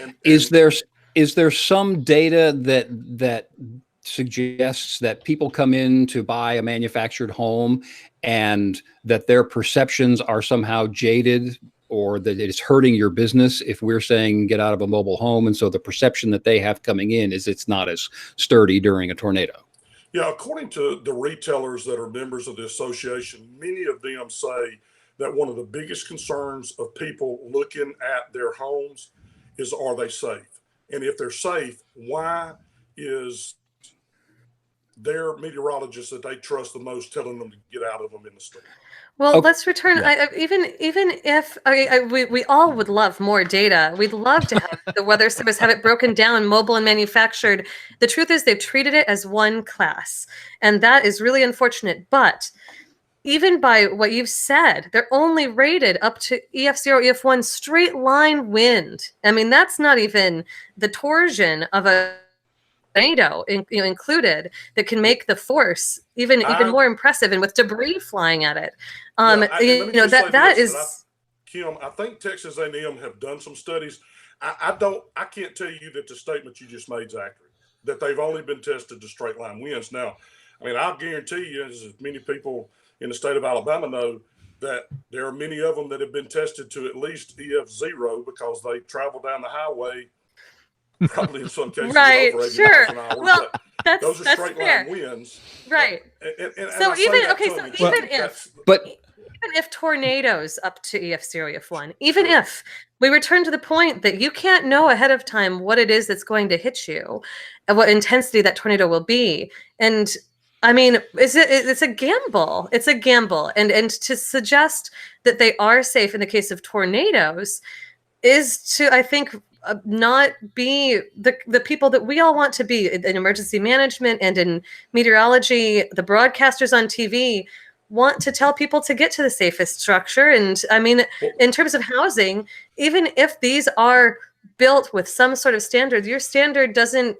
And is there some data that suggests that people come in to buy a manufactured home and that their perceptions are somehow jaded, or that it's hurting your business if we're saying get out of a mobile home, and so the perception that they have coming in is it's not as sturdy during a tornado? Yeah, according to the retailers that are members of the association, many of them say that one of the biggest concerns of people looking at their homes is, are they safe? And if they're safe, why is their meteorologist that they trust the most telling them to get out of them in the storm? Well, let's return. Yeah. Even if we all would love more data, we'd love to have the Weather Service have it broken down, mobile and manufactured. The truth is, they've treated it as one class, and that is really unfortunate. But even by what you've said, they're only rated up to EF0, EF1 straight line wind. I mean, that's not even the torsion of a tornado included that can make the force even more impressive, and with debris flying at it. Kim, I think Texas A&M have done some studies. I can't tell you that the statement you just made is accurate, that they've only been tested to straight line winds. Now, I mean, I'll guarantee you, as many people in the state of Alabama know, that there are many of them that have been tested to at least EF0 because they travel down the highway, probably in some cases right, over 80 sure. miles an hour. Well, those are straight line winds, right? And so even if tornadoes up to EF0, EF1, even if we return to the point that you can't know ahead of time what it is that's going to hit you, and what intensity that tornado will be, and I mean, it's a gamble. It's a gamble, and to suggest that they are safe in the case of tornadoes is to, I think, not be the people that we all want to be in emergency management and in meteorology. The broadcasters on TV want to tell people to get to the safest structure. And I mean, in terms of housing, even if these are built with some sort of standard, your standard doesn't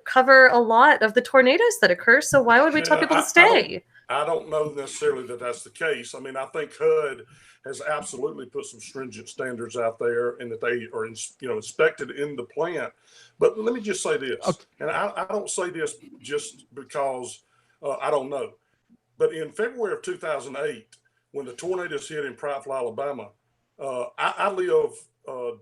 cover a lot of the tornadoes that occur. So why would we tell people to stay? I don't know necessarily that that's the case. I mean, I think HUD has absolutely put some stringent standards out there, and that they are, inspected in the plant. But let me just say this, and I don't say this just because I don't know. But in February of 2008, when the tornadoes hit in Prattville, Alabama, I live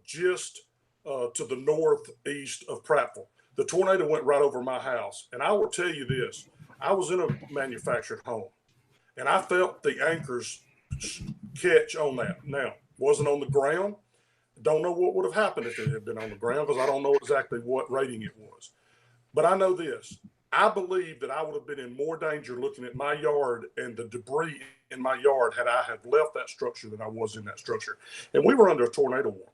just to the northeast of Prattville. The tornado went right over my house. And I will tell you this, I was in a manufactured home, and I felt the anchors catch on that. Now, wasn't on the ground. Don't know what would have happened if it had been on the ground, because I don't know exactly what rating it was. But I know this. I believe that I would have been in more danger looking at my yard and the debris in my yard had I have left that structure than I was in that structure. And we were under a tornado warning.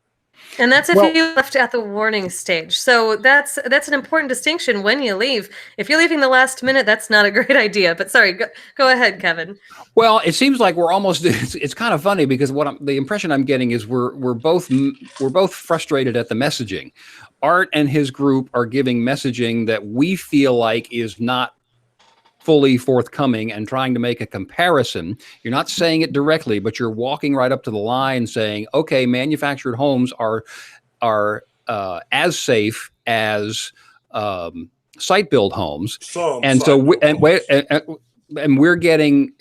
And that's if you left at the warning stage. So that's an important distinction when you leave. If you're leaving the last minute, that's not a great idea. But sorry, go ahead, Kevin. Well, it seems like we're almost. It's kind of funny because the impression I'm getting is we're both frustrated at the messaging. Art and his group are giving messaging that we feel like is not fully forthcoming, and trying to make a comparison. You're not saying it directly, but you're walking right up to the line saying, okay, manufactured homes are as safe as site build homes. We're getting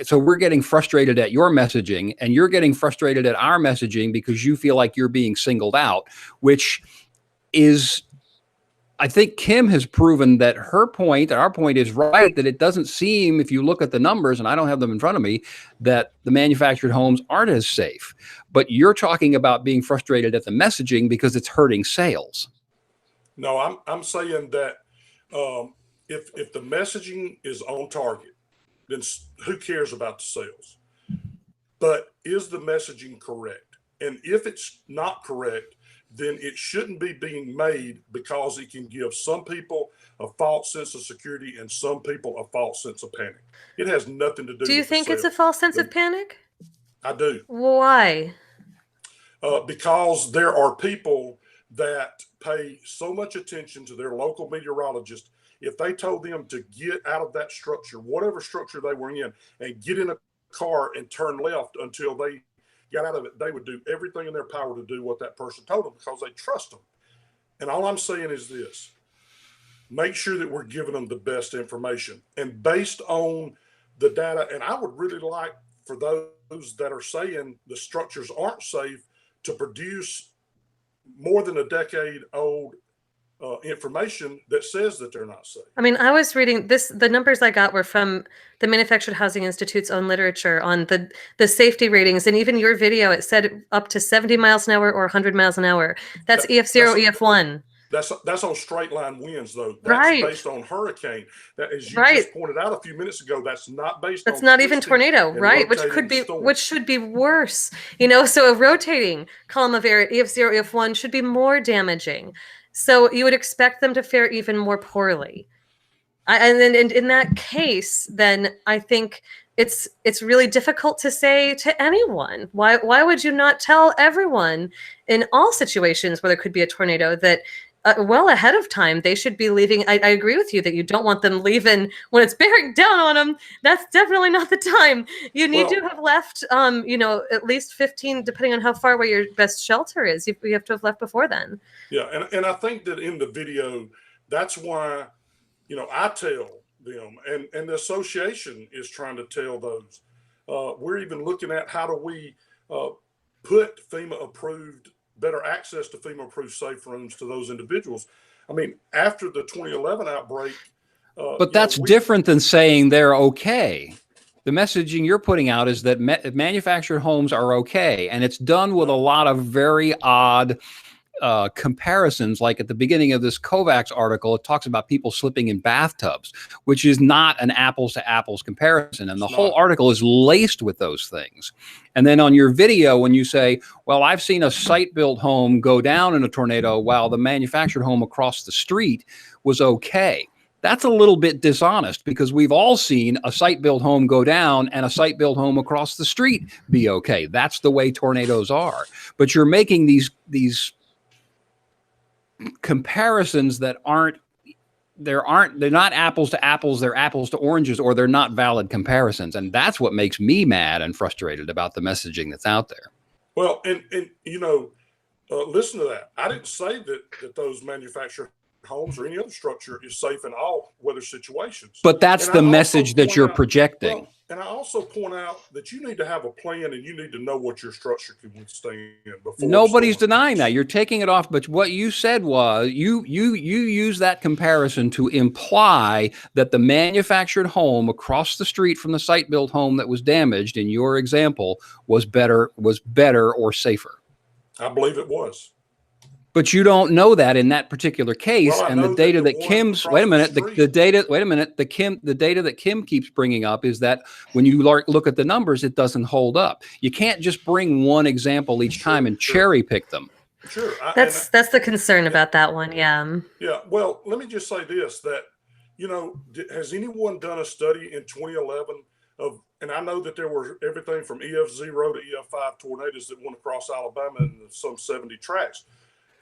frustrated at your messaging, and you're getting frustrated at our messaging because you feel like you're being singled out, which is I think Kim has proven that her point, our point is right, that it doesn't seem, if you look at the numbers, and I don't have them in front of me, that the manufactured homes aren't as safe. But you're talking about being frustrated at the messaging because it's hurting sales. No, I'm saying that if the messaging is on target, then who cares about the sales? But is the messaging correct? And if it's not correct, then it shouldn't be being made, because it can give some people a false sense of security and some people a false sense of panic. It has nothing to do with Do you think it's a false sense of panic? I do. Why? Because there are people that pay so much attention to their local meteorologist. If they told them to get out of that structure, whatever structure they were in, and get in a car and turn left until they got out of it, they would do everything in their power to do what that person told them, because they trust them. And all I'm saying is this: make sure that we're giving them the best information, and based on the data. And I would really like for those that are saying the structures aren't safe to produce more than a decade old information that says that they're not safe. I mean, I was reading this. The numbers I got were from the Manufactured Housing Institute's own literature on the safety ratings, and even your video, it said up to 70 miles an hour or 100 miles an hour. That's EF0, EF1. That's on straight line winds, though. That's based on hurricane. That, as you just pointed out a few minutes ago, that's not based. That's not even tornado, right? Which should be worse. You know, so a rotating column of air at EF0, EF1 should be more damaging. So you would expect them to fare even more poorly. And then in that case, then I think it's really difficult to say to anyone. Why would you not tell everyone in all situations where there could be a tornado that well ahead of time they should be leaving? I agree with you that you don't want them leaving when it's bearing down on them. That's definitely not the time. You need to have left, at least 15, depending on how far away your best shelter is. You have to have left before then. Yeah, and I think that in the video, that's why, I tell them, and the association is trying to tell those. We're even looking at how do we put FEMA-approved, better access to FEMA-approved safe rooms to those individuals. I mean, after the 2011 outbreak. But that's different than saying they're okay. The messaging you're putting out is that manufactured homes are okay, and it's done with a lot of very odd comparisons. Like at the beginning of this Kovacs article, it talks about people slipping in bathtubs, which is not an apples to apples comparison. And the whole article is laced with those things. And then on your video, when you say, well, I've seen a site-built home go down in a tornado while the manufactured home across the street was okay. That's a little bit dishonest, because we've all seen a site-built home go down and a site-built home across the street be okay. That's the way tornadoes are. But you're making these comparisons that they're not apples to apples, they're apples to oranges, or they're not valid comparisons. And that's what makes me mad and frustrated about the messaging that's out there. Well, and listen to that. I didn't say that those manufactured homes or any other structure is safe in all weather situations. But that's the message that you're projecting. Well, and I also point out that you need to have a plan, and you need to know what your structure can withstand before. Nobody's denying that. You're taking it off, but what you said was you use that comparison to imply that the manufactured home across the street from the site-built home that was damaged in your example was better or safer. I believe it was. But you don't know that in that particular case, and the data that Kim's the data that Kim keeps bringing up is that when you look at the numbers, it doesn't hold up. You can't just bring one example each time and cherry pick them. Sure, that's the concern about that one. Yeah. Yeah. Well, let me just say this: that has anyone done a study in 2011 of? And I know that there were everything from EF0 to EF5 tornadoes that went across Alabama in some 70 tracks.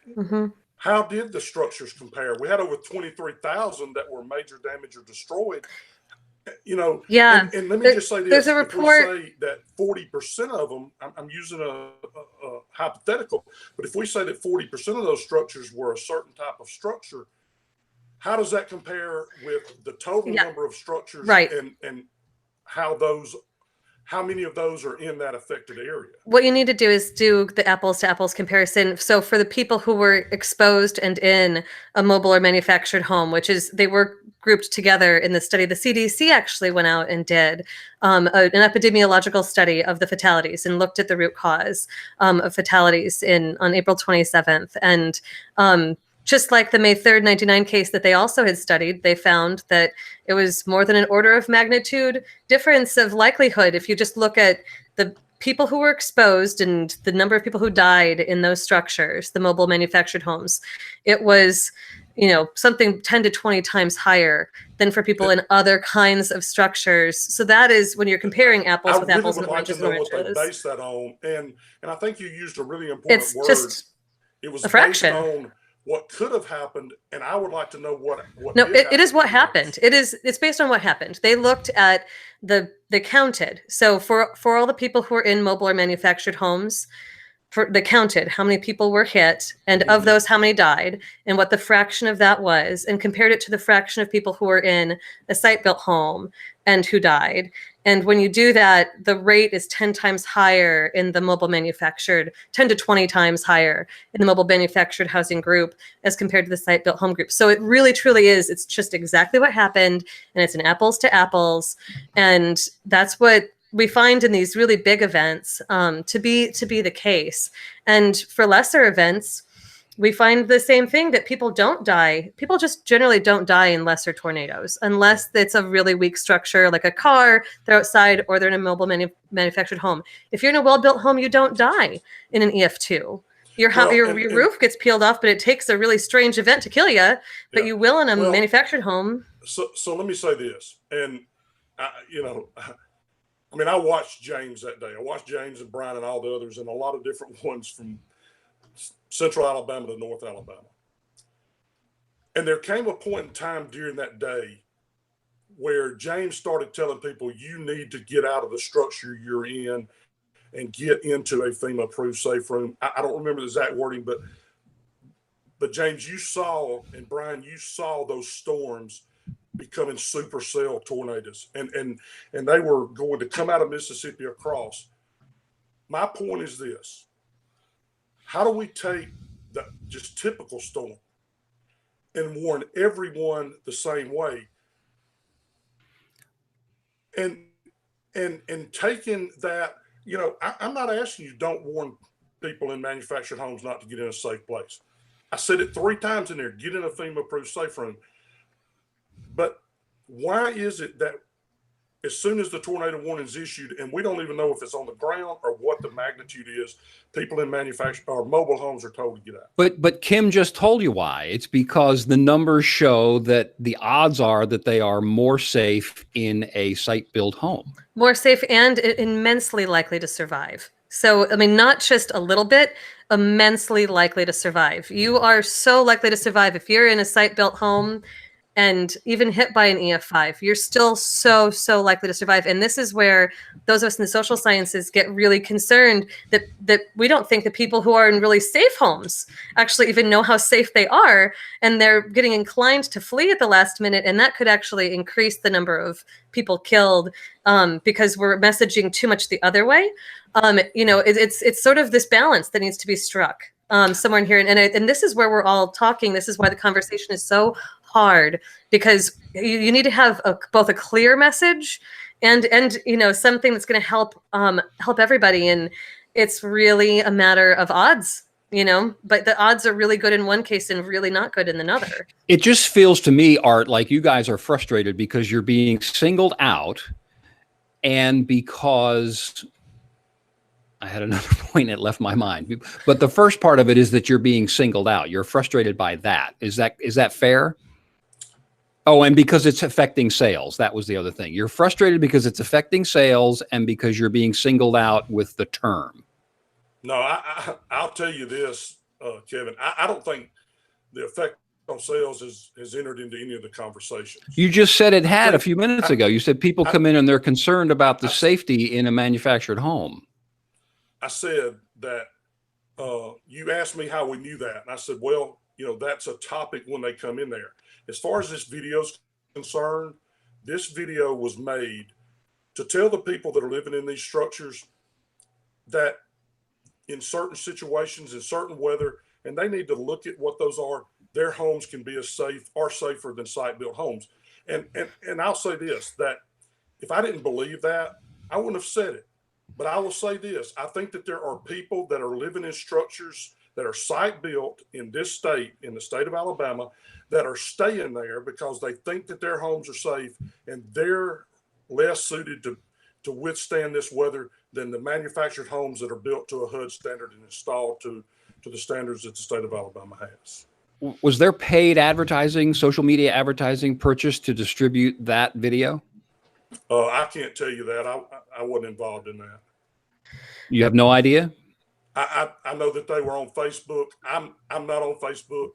Mm-hmm. How did the structures compare? We had over 23,000 that were major damage or destroyed. Yeah. And let me just say this: there's a report. If we say that 40% of them, I'm using a hypothetical, but if we say that 40% of those structures were a certain type of structure, how does that compare with the total number of structures, right? And how those how many of those are in that affected area? What you need to do is do the apples to apples comparison. So for the people who were exposed and in a mobile or manufactured home, which is they were grouped together in the study, the CDC actually went out and did an epidemiological study of the fatalities and looked at the root cause of fatalities on April 27th. And just like the May 3rd, 1999 case that they also had studied, they found that it was more than an order of magnitude difference of likelihood. If you just look at the people who were exposed and the number of people who died in those structures, the mobile manufactured homes, it was, something 10 to 20 times higher than for people in other kinds of structures. So that is when you're comparing apples with apples and oranges and oranges. I would like to know what they base that on. And I think you used a really important word. Just it was a fraction. Based on what could have happened, and I would like to know what no, it is what happened. It's based on what happened. They looked at they counted. So for all the people who were in mobile or manufactured homes, they counted how many people were hit, and of those, how many died, and what the fraction of that was, and compared it to the fraction of people who were in a site-built home and who died. And when you do that, the rate is 10 times higher in the mobile manufactured, 10 to 20 times higher in the mobile manufactured housing group as compared to the site-built home group. So it really, truly is. It's just exactly what happened, and it's an apples to apples. And that's what we find in these really big events to be the case. And for lesser events, we find the same thing, that people don't die. People just generally don't die in lesser tornadoes unless it's a really weak structure like a car, they're outside, or they're in a mobile manufactured home. If you're in a well-built home, you don't die in an EF2. Your roof gets peeled off, but it takes a really strange event to kill you, but you will in a manufactured home. So let me say this. And, I watched James that day. I watched James and Brian and all the others, and a lot of different ones from Central Alabama to North Alabama. And there came a point in time during that day where James started telling people, you need to get out of the structure you're in and get into a FEMA-approved safe room. I don't remember the exact wording, but James, you saw, and Brian, you saw those storms becoming supercell tornadoes, and they were going to come out of Mississippi across. My point is this: how do we take the just typical storm and warn everyone the same way? And taking that, I'm not asking you don't warn people in manufactured homes not to get in a safe place. I said it 3 times in there: get in a FEMA-approved safe room. But why is it that as soon as the tornado warning is issued, and we don't even know if it's on the ground or what the magnitude is, people in manufactured or mobile homes are told to get out? But Kim just told you why. It's because the numbers show that the odds are that they are more safe in a site-built home. More safe and immensely likely to survive. So, not just a little bit, immensely likely to survive. You are so likely to survive if you're in a site-built home and even hit by an EF5, you're still so likely to survive. And this is where those of us in the social sciences get really concerned that we don't think that people who are in really safe homes actually even know how safe they are, and they're getting inclined to flee at the last minute, and that could actually increase the number of people killed because we're messaging too much the other way. It's sort of this balance that needs to be struck somewhere in here, and this is where we're all talking. This is why the conversation is so hard, because you need to have both a clear message and something that's going to help everybody. And it's really a matter of odds, but the odds are really good in one case and really not good in another. It just feels to me, Art, like you guys are frustrated because you're being singled out, and because I had another point that left my mind. But the first part of it is that you're being singled out. You're frustrated by that. Is that fair? Oh, and because it's affecting sales. That was the other thing. You're frustrated because it's affecting sales and because you're being singled out with the term. No, I'll tell you this, Kevin. I don't think the effect on sales has entered into any of the conversations. You just said it had a few minutes ago. You said people come in and they're concerned about the safety in a manufactured home. I said that you asked me how we knew that. And I said, well, that's a topic when they come in there. As far as this video is concerned, this video was made to tell the people that are living in these structures that in certain situations, in certain weather, and they need to look at what those are, their homes can be as safe or safer than site-built homes. And I'll say this, that if I didn't believe that, I wouldn't have said it. But I will say this, I think that there are people that are living in structures that are site-built in this state, in the state of Alabama, that are staying there because they think that their homes are safe and they're less suited to withstand this weather than the manufactured homes that are built to a HUD standard and installed to the standards that the state of Alabama has. Was there paid advertising, social media advertising purchased to distribute that video? I can't tell you that. I wasn't involved in that. You have no idea? I know that they were on Facebook. I'm not on Facebook,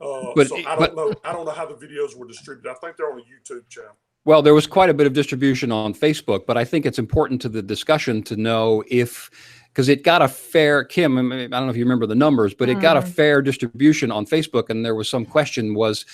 so I don't know. I don't know how the videos were distributed. I think they're on a YouTube channel. Well, there was quite a bit of distribution on Facebook, but I think it's important to the discussion to know if, because it got a fair, Kim, I don't know if you remember the numbers, but it got a fair distribution on Facebook. And there was some question, was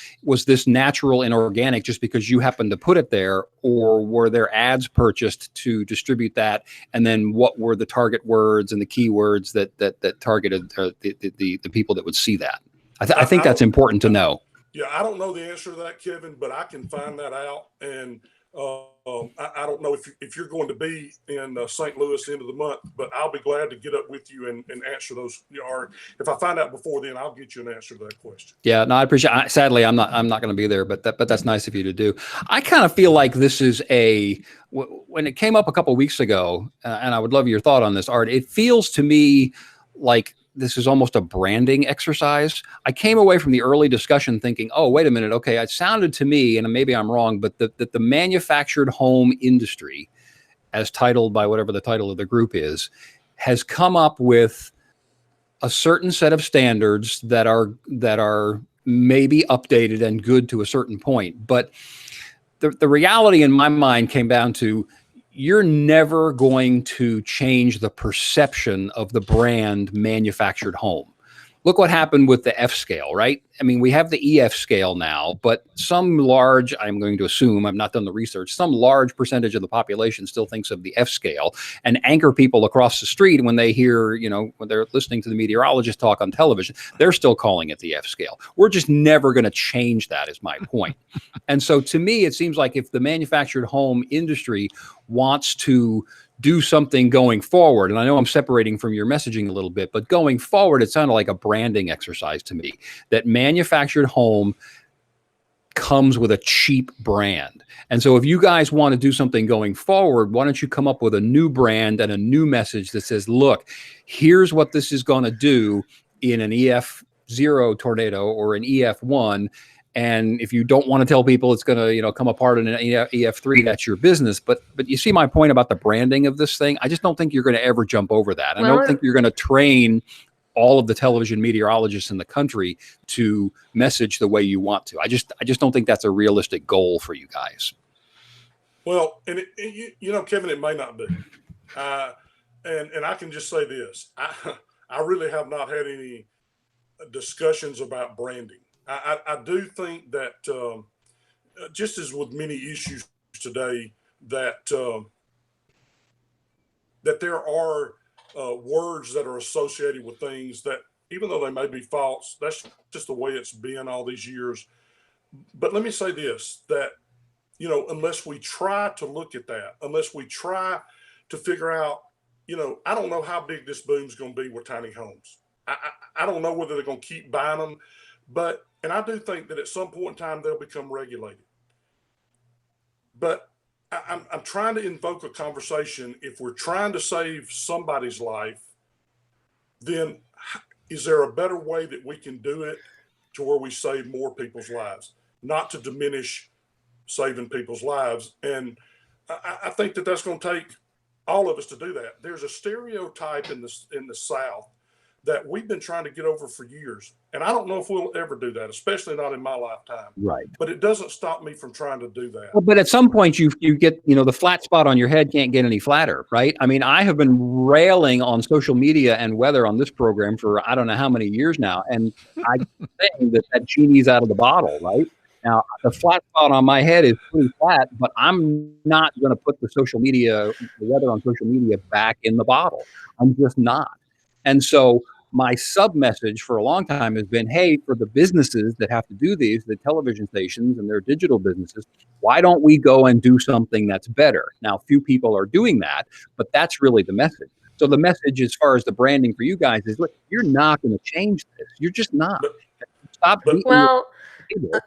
this natural and organic just because you happened to put it there, or were there ads purchased to distribute that? And then what were the target words and the keywords that targeted the people that would see that? I think that's important to know. Yeah, I don't know the answer to that, Kevin, but I can find that out. And I don't know if you're going to be in St. Louis end of the month, but I'll be glad to get up with you and answer those. Or if I find out before then, I'll get you an answer to that question. Yeah, no, I appreciate it. Sadly, I'm not going to be there, but that's nice of you to do. I kind of feel like this is when it came up a couple of weeks ago, and I would love your thought on this, Art. It feels to me like this is almost a branding exercise. I came away from the early discussion thinking, oh, wait a minute. Okay, it sounded to me, and maybe I'm wrong, but that the manufactured home industry, as titled by whatever the title of the group is, has come up with a certain set of standards that are maybe updated and good to a certain point. But the reality in my mind came down to, you're never going to change the perception of the brand manufactured home. Look what happened with the F scale, right? I mean, we have the EF scale now, but some large, I'm going to assume, I've not done the research, some large percentage of the population still thinks of the F scale. And anchor people across the street, when they hear, when they're listening to the meteorologist talk on television, they're still calling it the F scale. We're just never going to change that, is my point. And so to me, it seems like if the manufactured home industry wants to do something going forward, and I know I'm separating from your messaging a little bit, but going forward, it sounded like a branding exercise to me, that manufactured home comes with a cheap brand. And so if you guys want to do something going forward, why don't you come up with a new brand and a new message that says, look, here's what this is going to do in an EF0 tornado or an EF1. And if you don't want to tell people it's going to, come apart in an EF3, that's your business. But you see my point about the branding of this thing. I just don't think you're going to ever jump over that. I don't think you're going to train all of the television meteorologists in the country to message the way you want to. I just don't think that's a realistic goal for you guys. Well, and Kevin, it may not be. And I can just say this. I really have not had any discussions about branding. I do think that just as with many issues today, that there are words that are associated with things that, even though they may be false, that's just the way it's been all these years. But let me say this, that, unless we try to look at that, unless we try to figure out, I don't know how big this boom's going to be with tiny homes. I don't know whether they're going to keep buying them, and I do think that at some point in time, they'll become regulated. But I'm trying to invoke a conversation. If we're trying to save somebody's life, then is there a better way that we can do it to where we save more people's lives, not to diminish saving people's lives? And I think that that's going to take all of us to do that. There's a stereotype in the South that we've been trying to get over for years. And I don't know if we'll ever do that, especially not in my lifetime. Right. But it doesn't stop me from trying to do that. Well, but at some point you get, the flat spot on your head can't get any flatter, right? I mean, I have been railing on social media and weather on this program for I don't know how many years now. And I'm saying that genie's out of the bottle, right? Now, the flat spot on my head is pretty flat, but I'm not going to put the weather on social media back in the bottle. I'm just not. And so my sub message for a long time has been, hey, for the businesses that have to do these, the television stations and their digital businesses, why don't we go and do something that's better? Now, few people are doing that, but that's really the message. So the message as far as the branding for you guys is, look, you're not going to change this. You're just not. Stop beating Well, your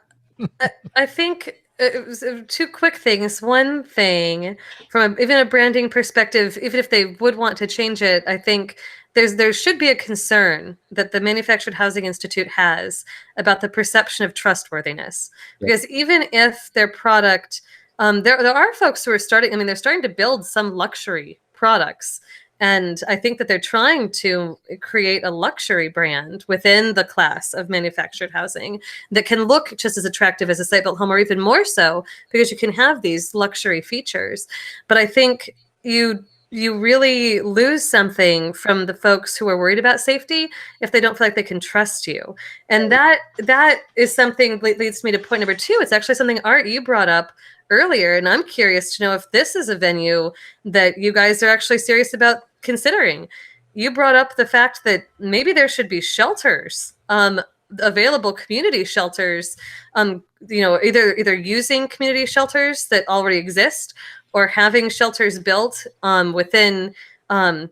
I think it was two quick things. One thing, from even a branding perspective, even if they would want to change it, I think there should be a concern that the Manufactured Housing Institute has about the perception of trustworthiness. Because even if their product, there are folks who are starting. I mean, they're starting to build some luxury products. And I think that they're trying to create a luxury brand within the class of manufactured housing that can look just as attractive as a site-built home, or even more so, because you can have these luxury features. But I think you really lose something from the folks who are worried about safety if they don't feel like they can trust you. And that is something that leads me to point number 2. It's actually something, Art, you brought up earlier, and I'm curious to know if this is a venue that you guys are actually serious about considering. You brought up the fact that maybe there should be shelters, available community shelters, either using community shelters that already exist or having shelters built within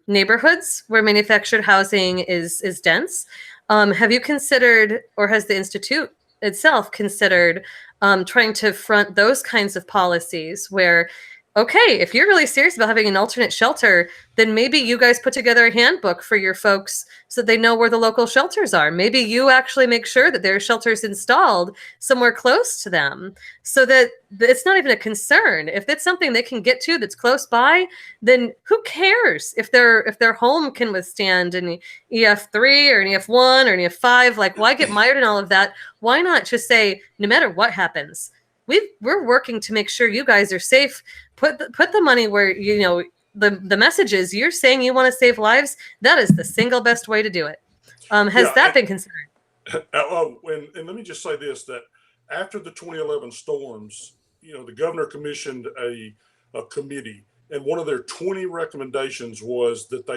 neighborhoods where manufactured housing is dense. Have you considered, or has the Institute itself considered trying to front those kinds of policies where, okay, if you're really serious about having an alternate shelter, then maybe you guys put together a handbook for your folks so that they know where the local shelters are. Maybe you actually make sure that there are shelters installed somewhere close to them so that it's not even a concern. If it's something they can get to that's close by, then who cares if their home can withstand an EF3 or an EF1 or an EF5? Like, why get mired in all of that? Why not just say, no matter what happens, we're working to make sure you guys are safe. Put the money where, the message is, you're saying you want to save lives. That is the single best way to do it. Has that been considered? And let me just say this, that after the 2011 storms, the governor commissioned a committee, and one of their 20 recommendations was that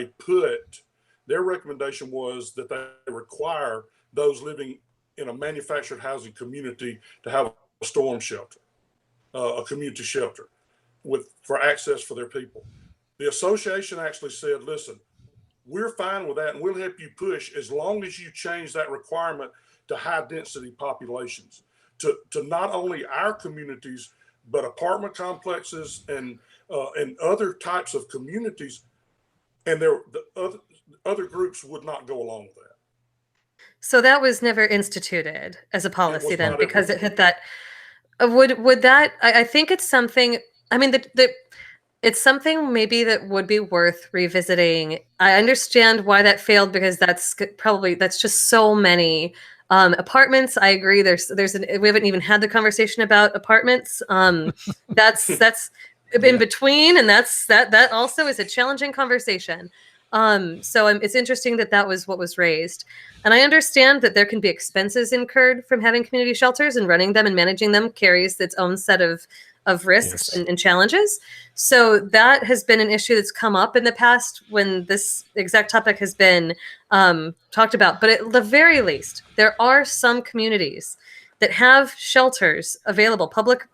their recommendation was that they require those living in a manufactured housing community to have a storm shelter, a community shelter for access for their people. The association actually said, listen, we're fine with that, and we'll help you push as long as you change that requirement to high density populations, to not only our communities, but apartment complexes and other types of communities. And the other groups would not go along with that. So that was never instituted as a policy then, because it hit that. Would that? I think it's something. I mean, it's something maybe that would be worth revisiting. I understand why that failed, because that's just so many apartments. I agree. We haven't even had the conversation about apartments. That's in between, and that also is a challenging conversation. So it's interesting that was what was raised. And I understand that there can be expenses incurred from having community shelters, and running them and managing them carries its own set of risks and challenges. So that has been an issue that's come up in the past when this exact topic has been talked about. But at the very least, there are some communities that have shelters available, public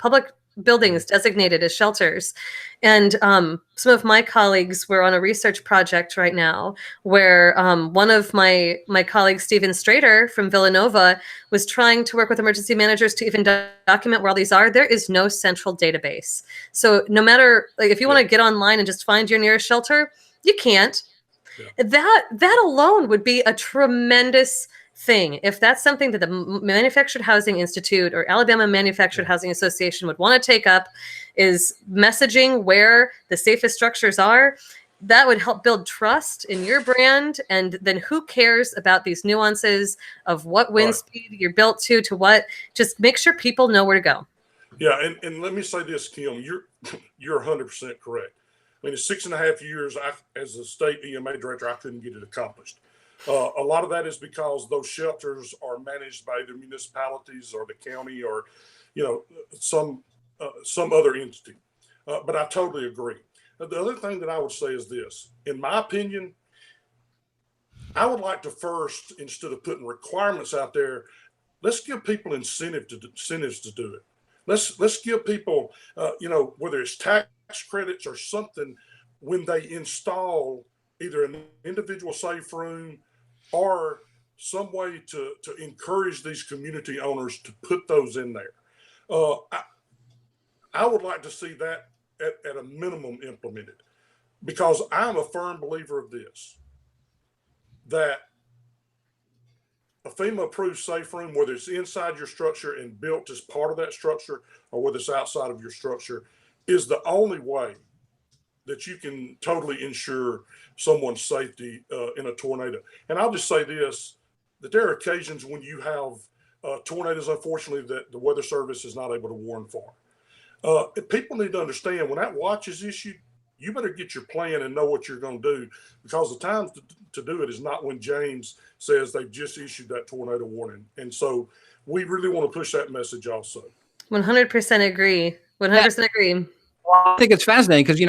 buildings designated as shelters. And some of my colleagues were on a research project right now where one of my colleagues, Stephen Strader from Villanova, was trying to work with emergency managers to even document where all these are. There is no central database. So no matter, like, if you want to get online and just find your nearest shelter, you can't. Yeah. That alone would be a tremendous thing. If that's something that the Manufactured Housing Institute or Alabama Manufactured Housing Association would want to take up, is messaging where the safest structures are, that would help build trust in your brand. And then who cares about these nuances of what wind speed you're built to what? Just make sure people know where to go. Yeah, and let me say this, Kim, you're 100% correct. I mean, in 6.5 years, as a state EMA director, I couldn't get it accomplished. A lot of that is because those shelters are managed by the municipalities or the county or some other entity. But I totally agree. The other thing that I would say is this: in my opinion, I would like to first, instead of putting requirements out there, let's give people incentives to do it. Let's give people, whether it's tax credits or something, when they install either an individual safe room or some way to encourage these community owners to put those in there. I would like to see that at a minimum implemented, because I'm a firm believer of this, that a FEMA approved safe room, whether it's inside your structure and built as part of that structure or whether it's outside of your structure, is the only way that you can totally ensure someone's safety in a tornado. And I'll just say this, that there are occasions when you have tornadoes, unfortunately, that the Weather Service is not able to warn for. People need to understand, when that watch is issued, you better get your plan and know what you're going to do, because the time to do it is not when James says they've just issued that tornado warning. And so we really want to push that message also. 100% agree. 100% agree. Well, I think it's fascinating because,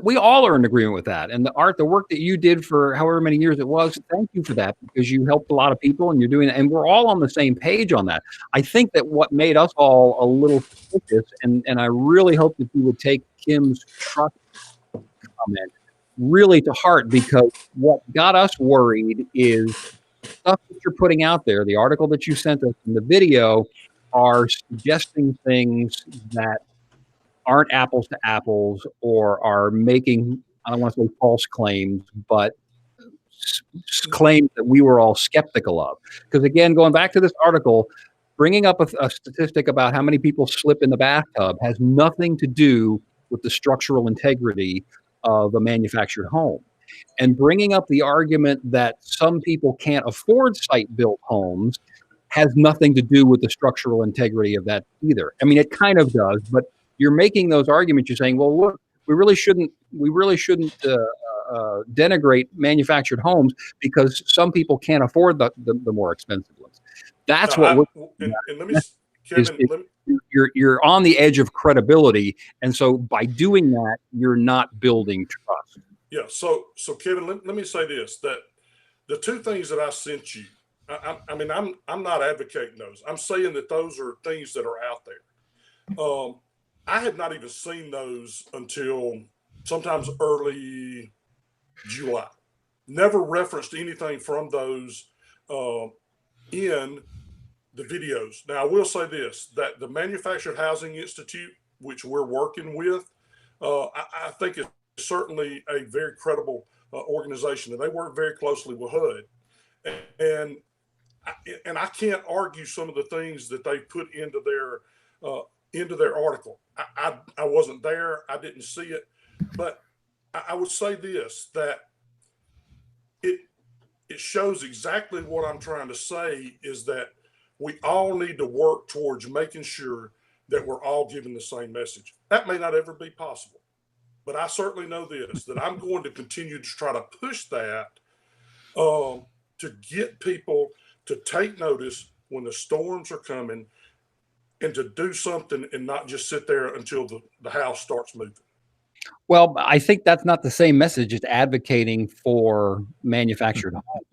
we all are in agreement with that. And the work that you did for however many years it was, thank you for that, because you helped a lot of people and you're doing it. And we're all on the same page on that. I think that what made us all a little suspicious, and I really hope that you would take Kim's trust comment really to heart, because what got us worried is stuff that you're putting out there. The article that you sent us and the video are suggesting things that aren't apples to apples, or are making, I don't want to say false claims, but claims that we were all skeptical of. Because again, going back to this article, bringing up a statistic about how many people slip in the bathtub has nothing to do with the structural integrity of a manufactured home. And bringing up the argument that some people can't afford site-built homes has nothing to do with the structural integrity of that either. I mean, it kind of does, but you're making those arguments. You're saying, well, look, we really shouldn't denigrate manufactured homes because some people can't afford the more expensive ones. That's you're on the edge of credibility, and so by doing that, you're not building trust. Yeah. So Kevin, let me say this: that the two things that I sent you, I'm not advocating those. I'm saying that those are things that are out there. I had not even seen those until sometimes early July. Never referenced anything from those in the videos. Now, I will say this, that the Manufactured Housing Institute, which we're working with, I think is certainly a very credible organization, and they work very closely with HUD. And I can't argue some of the things that they put into their article. I wasn't there. I didn't see it. But I would say this, that it shows exactly what I'm trying to say, is that we all need to work towards making sure that we're all giving the same message. That may not ever be possible, but I certainly know this, that I'm going to continue to try to push that to get people to take notice when the storms are coming, and to do something and not just sit there until the house starts moving. Well, I think that's not the same message as advocating for manufactured homes.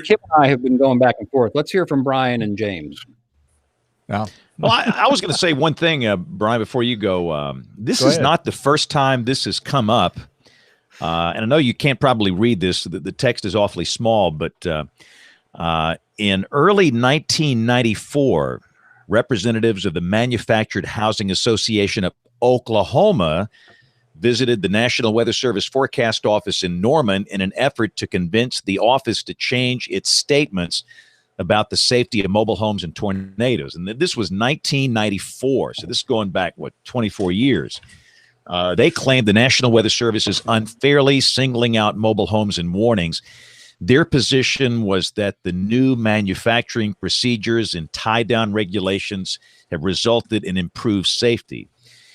Kip and I have been going back and forth. Let's hear from Brian and James. Yeah. Well, I was going to say one thing, Brian, before you go. This is not the first time this has come up. And I know you can't probably read this. The text is awfully small, but in early 1994, representatives of the Manufactured Housing Association of Oklahoma visited the National Weather Service Forecast Office in Norman in an effort to convince the office to change its statements about the safety of mobile homes and tornadoes. And this was 1994, so this is going back, 24 years. They claimed the National Weather Service is unfairly singling out mobile homes in warnings. Their position was that the new manufacturing procedures and tie-down regulations have resulted in improved safety.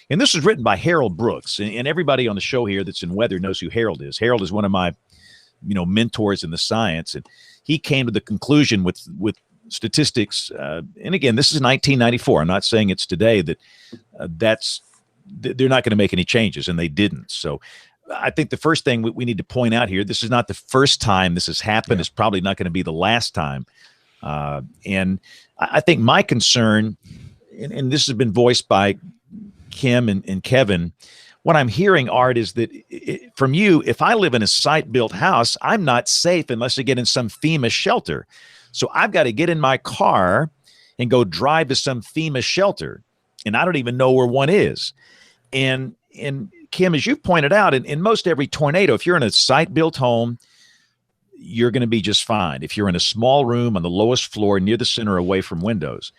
And this was written by Harold Brooks. And everybody on the show here that's in weather knows who Harold is. Harold is one of my mentors in the science. And he came to the conclusion with statistics, and again, this is 1994. I'm not saying it's today that they're not going to make any changes, and they didn't. So I think the first thing we need to point out here, this is not the first time this has happened. Yeah. It's probably not going to be the last time. And I think my concern, and this has been voiced by Kim and Kevin, what I'm hearing, Art, is that from you, if I live in a site-built house, I'm not safe unless I get in some FEMA shelter. So I've got to get in my car and go drive to some FEMA shelter, and I don't even know where one is. And Kim, as you've pointed out, in most every tornado, if you're in a site-built home, you're going to be just fine. If you're in a small room on the lowest floor near the center away from windows,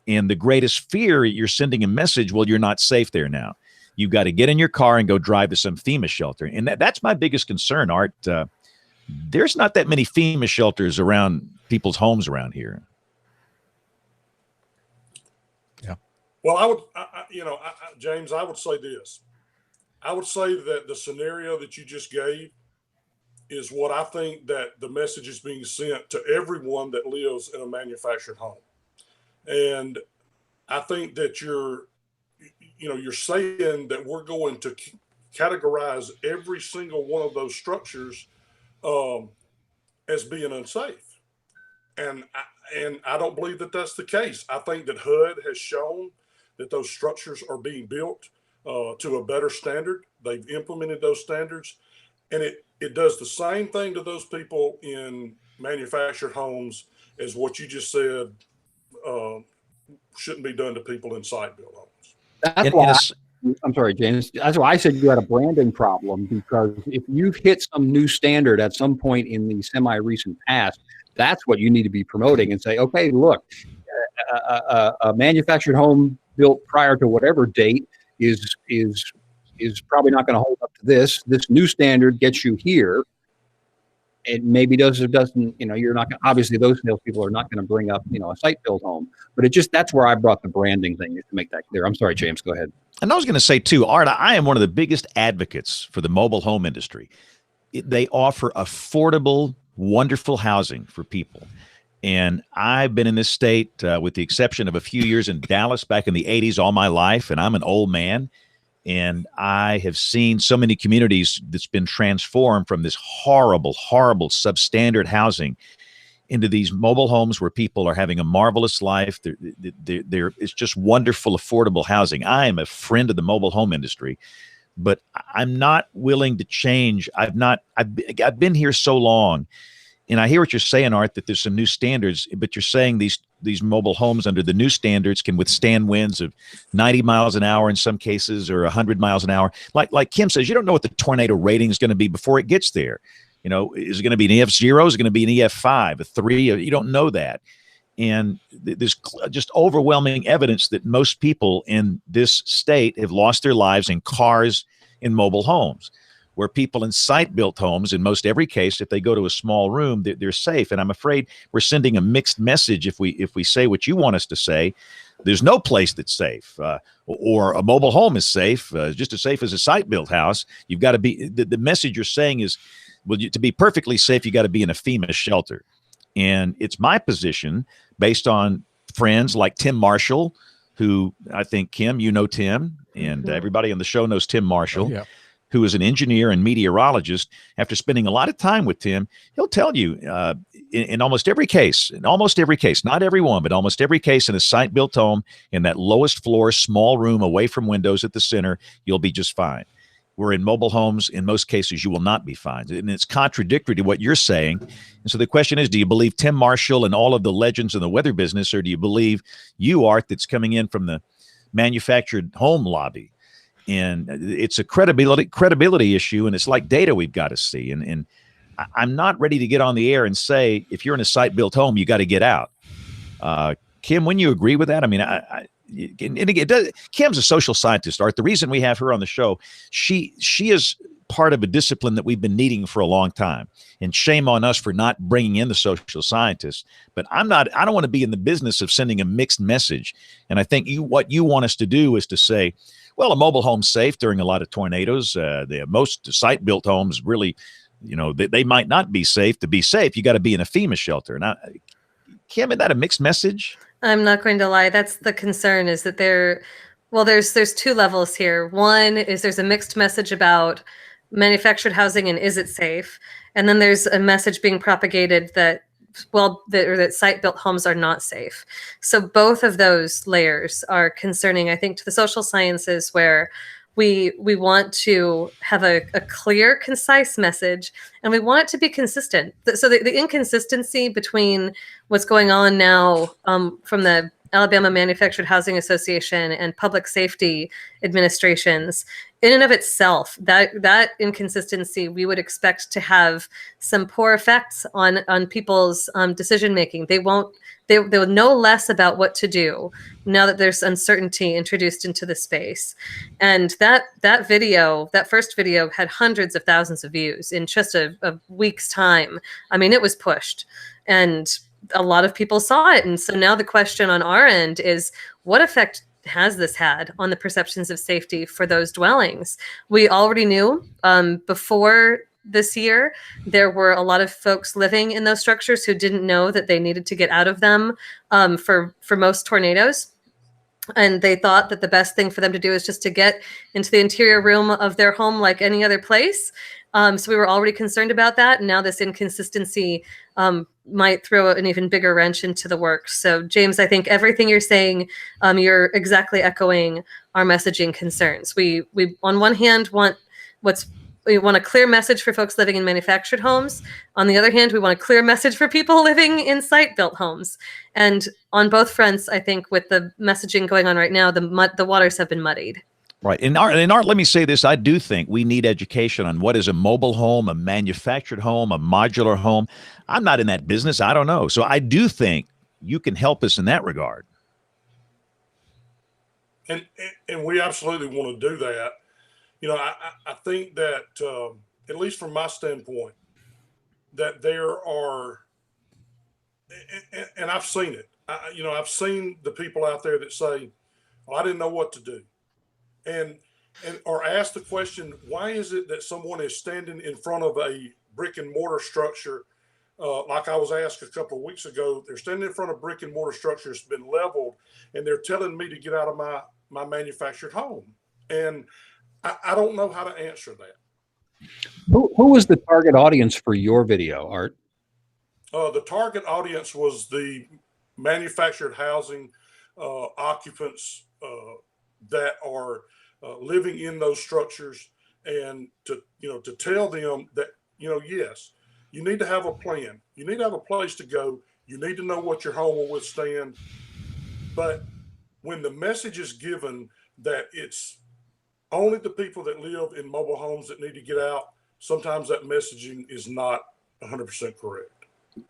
and the greatest fear, you're sending a message, well, you're not safe there now. You've got to get in your car and go drive to some FEMA shelter. And that's my biggest concern, Art. There's not that many FEMA shelters around people's homes around here. Yeah. Well, James, I would say this. I would say that the scenario that you just gave is what I think that the message is being sent to everyone that lives in a manufactured home. And I think that you're saying that we're going to categorize every single one of those structures as being unsafe. And I don't believe that that's the case. I think that HUD has shown that those structures are being built to a better standard. They've implemented those standards, and it does the same thing to those people in manufactured homes as what you just said shouldn't be done to people in site-built homes. That's why I'm sorry, James. That's why I said you had a branding problem, because if you've hit some new standard at some point in the semi-recent past, that's what you need to be promoting and say, okay, look, a manufactured home built prior to whatever date is probably not going to hold up to this. This new standard gets you here. It maybe does or doesn't, you're not going to, obviously those salespeople are not going to bring up, a site-built home, but that's where I brought the branding thing, just to make that clear. I'm sorry, James, go ahead. And I was going to say too, Art, I am one of the biggest advocates for the mobile home industry. They offer affordable, wonderful housing for people. And I've been in this state, with the exception of a few years in Dallas back in the 80s, all my life, and I'm an old man. And I have seen so many communities that's been transformed from this horrible, horrible substandard housing into these mobile homes where people are having a marvelous life. It's just wonderful, affordable housing. I am a friend of the mobile home industry, but I'm not willing to change. I've been here so long, and I hear what you're saying, Art, that there's some new standards, but you're saying these mobile homes under the new standards can withstand winds of 90 miles an hour in some cases, or 100 miles an hour. Like Kim says, you don't know what the tornado rating is going to be before it gets there. Is it going to be an EF0? Is it going to be an EF5, a 3? You don't know that. And there's just overwhelming evidence that most people in this state have lost their lives in cars in mobile homes, where people in site-built homes, in most every case, if they go to a small room, they're safe. And I'm afraid we're sending a mixed message if we say what you want us to say. There's no place that's safe, or a mobile home is safe, just as safe as a site-built house. You've got to be, the message you're saying is, well, to be perfectly safe, you got to be in a FEMA shelter. And it's my position, based on friends like Tim Marshall, who I think, Kim, Tim, and everybody on the show knows Tim Marshall. Oh, yeah. Who is an engineer and meteorologist. After spending a lot of time with Tim, he'll tell you in almost every case, not every one, but almost every case in a site-built home, in that lowest floor, small room away from windows at the center, you'll be just fine. Where in mobile homes, in most cases, you will not be fine. And it's contradictory to what you're saying. And so the question is, do you believe Tim Marshall and all of the legends in the weather business, or do you believe you, Art, that's coming in from the manufactured home lobby? And it's a credibility issue, and it's like data we've got to see. And I'm not ready to get on the air and say, if you're in a site-built home, you got to get out. Kim, wouldn't you agree with that? I mean, and again, Kim's a social scientist, Art. The reason we have her on the show, she is part of a discipline that we've been needing for a long time. And shame on us for not bringing in the social scientists. But I don't want to be in the business of sending a mixed message. And I think what you want us to do is to say, well, a mobile home's safe during a lot of tornadoes. Most site-built homes really, they might not be safe. To be safe, you got to be in a FEMA shelter. And Kim, isn't that a mixed message? I'm not going to lie. That's the concern, is that there's two levels here. One is there's a mixed message about manufactured housing and is it safe? And then there's a message being propagated that that site-built homes are not safe. So both of those layers are concerning, I think, to the social sciences, where we want to have a clear, concise message, and we want it to be consistent. So the inconsistency between what's going on now from the Alabama Manufactured Housing Association and public safety administrations, in and of itself, that inconsistency we would expect to have some poor effects on people's decision making. They'll know less about what to do now that there's uncertainty introduced into the space. And that first video had hundreds of thousands of views in just a week's time. I mean, it was pushed, and a lot of people saw it. And so now the question on our end is, what effect has this had on the perceptions of safety for those dwellings? We already knew before this year, there were a lot of folks living in those structures who didn't know that they needed to get out of them for most tornadoes. And they thought that the best thing for them to do is just to get into the interior room of their home like any other place. So we were already concerned about that. And now this inconsistency might throw an even bigger wrench into the works. So James, I think everything you're saying, you're exactly echoing our messaging concerns. We on one hand we want a clear message for folks living in manufactured homes. On the other hand, we want a clear message for people living in site-built homes. And on both fronts, I think with the messaging going on right now, the waters have been muddied. Right. In Art, let me say this. I do think we need education on what is a mobile home, a manufactured home, a modular home. I'm not in that business. I don't know. So I do think you can help us in that regard. And we absolutely want to do that. You know, I think that, at least from my standpoint, that there are, and I've seen it, I've seen the people out there that say, well, I didn't know what to do. And or ask the question, why is it that someone is standing in front of a brick and mortar structure? Like I was asked a couple of weeks ago, they're standing in front of brick and mortar structure that's been leveled, and they're telling me to get out of my manufactured home. And I don't know how to answer that. Who was the target audience for your video, Art? The target audience was the manufactured housing occupants that are living in those structures, and to tell them that, yes, you need to have a plan. You need to have a place to go. You need to know what your home will withstand. But when the message is given that it's only the people that live in mobile homes that need to get out, sometimes that messaging is not 100% correct.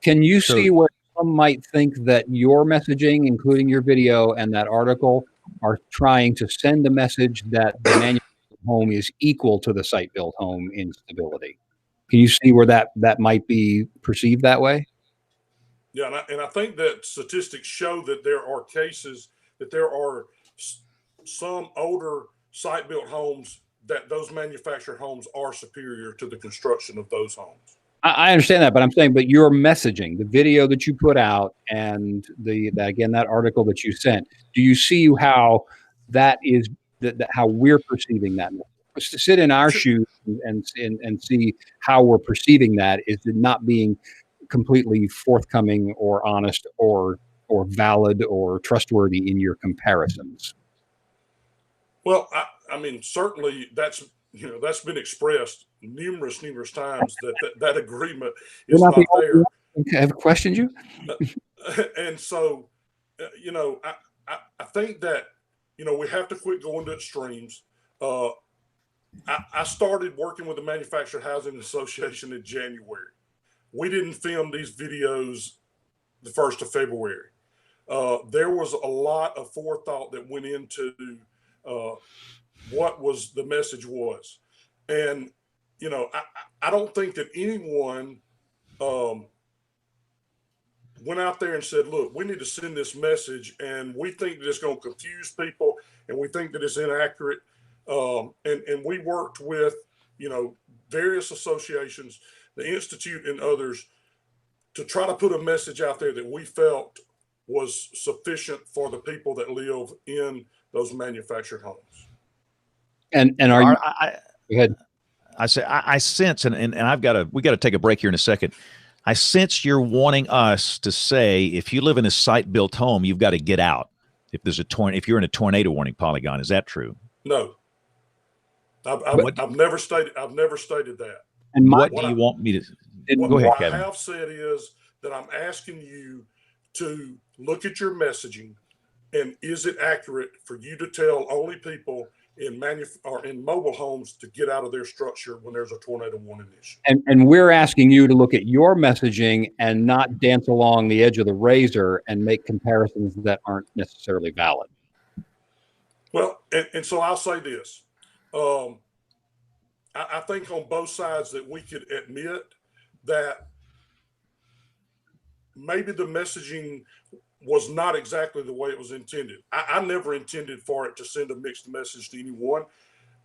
Can you see where some might think that your messaging, including your video and that article, are trying to send a message that the manufactured home is equal to the site-built home in stability? Can you see where that might be perceived that way? Yeah, and I think that statistics show that there are cases that there are some older site-built homes that those manufactured homes are superior to the construction of those homes. I understand that, but I'm saying, but your messaging, the video that you put out, and that article that you sent, do you see how that is how we're perceiving that message? To sit in our shoes and see how we're perceiving that is not being completely forthcoming or honest or valid or trustworthy in your comparisons. Well, I mean, certainly that's been expressed numerous times that agreement is not there. I've questioned you. And so, I think that, we have to quit going to extremes. I started working with the Manufactured Housing Association in January. We didn't film these videos the 1st of February. There was a lot of forethought that went into what was the message was. And, I don't think that anyone went out there and said, look, we need to send this message, and we think that it's going to confuse people, and we think that it's inaccurate. And we worked with, various associations, the Institute and others, to try to put a message out there that we felt was sufficient for the people that live in those manufactured homes. And are you? Go ahead. I sense, and we got to take a break here in a second. I sense you're wanting us to say, if you live in a site-built home, you've got to get out. If you're in a tornado warning polygon, is that true? No, I've never stated that. And what do you want me to? Go ahead, Kevin. What I have said is that I'm asking you to look at your messaging, and is it accurate for you to tell only people in mobile homes to get out of their structure when there's a tornado warning issue? And we're asking you to look at your messaging and not dance along the edge of the razor and make comparisons that aren't necessarily valid. Well, and so I'll say this. I think on both sides that we could admit that maybe the messaging was not exactly the way it was intended. I never intended for it to send a mixed message to anyone.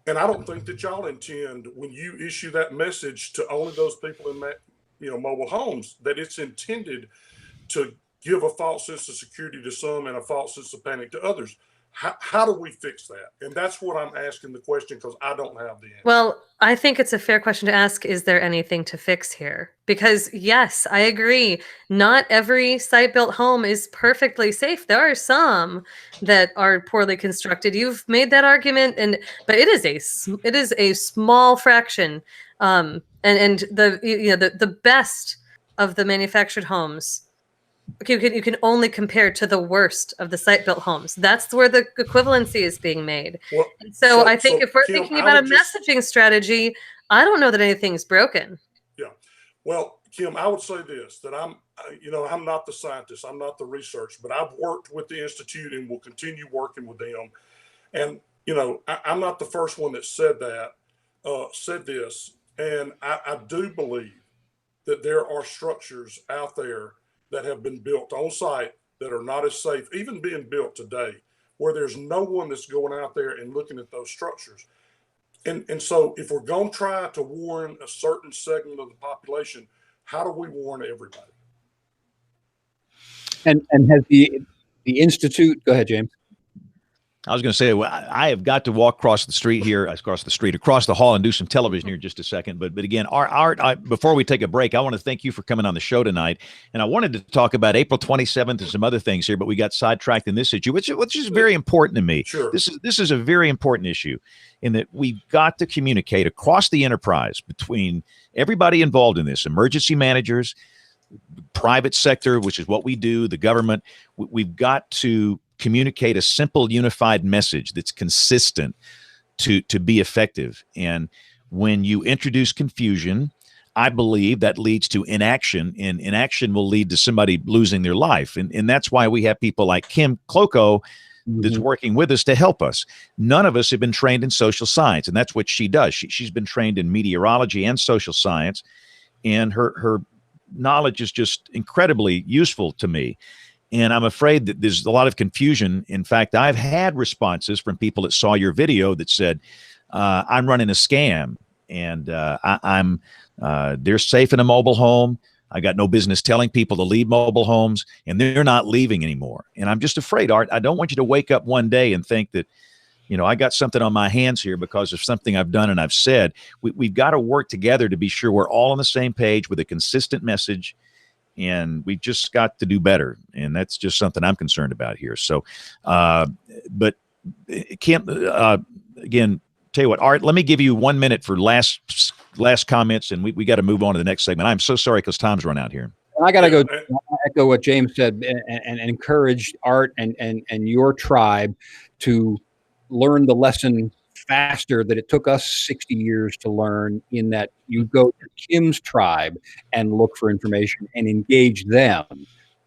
And I don't think that y'all intend, when you issue that message to only those people in mobile homes, that it's intended to give a false sense of security to some and a false sense of panic to others. How do we fix that? And that's what I'm asking the question, because I don't have the answer. Well, I think it's a fair question to ask. Is there anything to fix here? Because yes, I agree. Not every site-built home is perfectly safe. There are some that are poorly constructed. You've made that argument, but it is a small fraction. And the best of the manufactured homes, you can only compare to the worst of the site-built homes. That's where the equivalency is being made. Well, and so I think if we're Kim, thinking about a messaging strategy, I don't know that anything's broken. Yeah. Well, Kim, I would say this, that I'm not the scientist, I'm not the research, but I've worked with the Institute and will continue working with them. And, I'm not the first one that said this. And I do believe that there are structures out there that have been built on site that are not as safe, even being built today, where there's no one that's going out there and looking at those structures. And so if we're going to try to warn a certain segment of the population, how do we warn everybody? And has the Institute, go ahead, James. I was going to say, I have got to walk across the hall and do some television here in just a second. But again, Art, before we take a break, I want to thank you for coming on the show tonight. And I wanted to talk about April 27th and some other things here, but we got sidetracked in this issue, which is very important to me. Sure. This is a very important issue in that we've got to communicate across the enterprise between everybody involved in this, emergency managers, private sector, which is what we do, the government. We've got to communicate a simple, unified message that's consistent to be effective. And when you introduce confusion, I believe that leads to inaction, and inaction will lead to somebody losing their life. And that's why we have people like Kim Kloko that's working with us to help us. None of us have been trained in social science, and that's what she does. She's been trained in meteorology and social science, and her knowledge is just incredibly useful to me. And I'm afraid that there's a lot of confusion. In fact, I've had responses from people that saw your video that said, I'm running a scam, and they're safe in a mobile home. I got no business telling people to leave mobile homes, and they're not leaving anymore. And I'm just afraid, Art, I don't want you to wake up one day and think that, I got something on my hands here because of something I've done and I've said. We've got to work together to be sure we're all on the same page with a consistent message. And we've just got to do better. And that's just something I'm concerned about here. So, but Kim, again, tell you what, Art, let me give you 1 minute for last comments, and we got to move on to the next segment. I'm so sorry because time's run out here. I got to go echo what James said and encourage Art and your tribe to learn the lesson faster that it took us 60 years to learn, in that you go to Kim's tribe and look for information and engage them,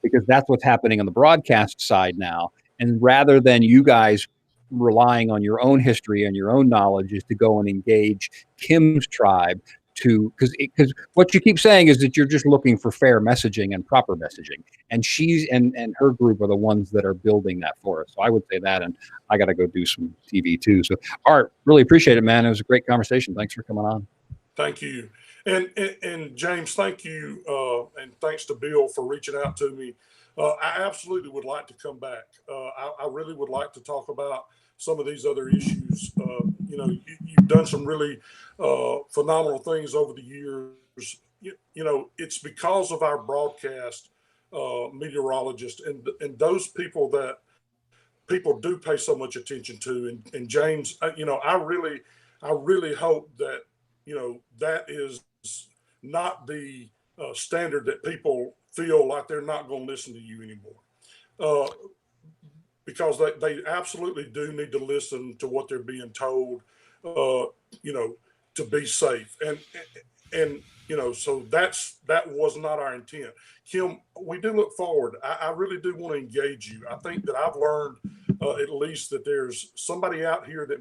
because that's what's happening on the broadcast side now. And rather than you guys relying on your own history and your own knowledge, is to go and engage Kim's tribe because what you keep saying is that you're just looking for fair messaging and proper messaging, and she's and her group are the ones that are building that for us. So I would say that, and I got to go do some TV too. So Art, really appreciate it, man. It was a great conversation. Thanks for coming on. Thank you. And James, thank you, and thanks to Bill for reaching out to me. I absolutely would like to come back. I really would like to talk about some of these other issues. You've done some really phenomenal things over the years. It's because of our broadcast meteorologists and those people that people do pay so much attention to. And James, I really hope that that is not the standard that people feel like they're not going to listen to you anymore, because they absolutely do need to listen to what they're being told, to be safe. And so that was not our intent. Kim, we do look forward. I really do want to engage you. I think that I've learned at least that there's somebody out here that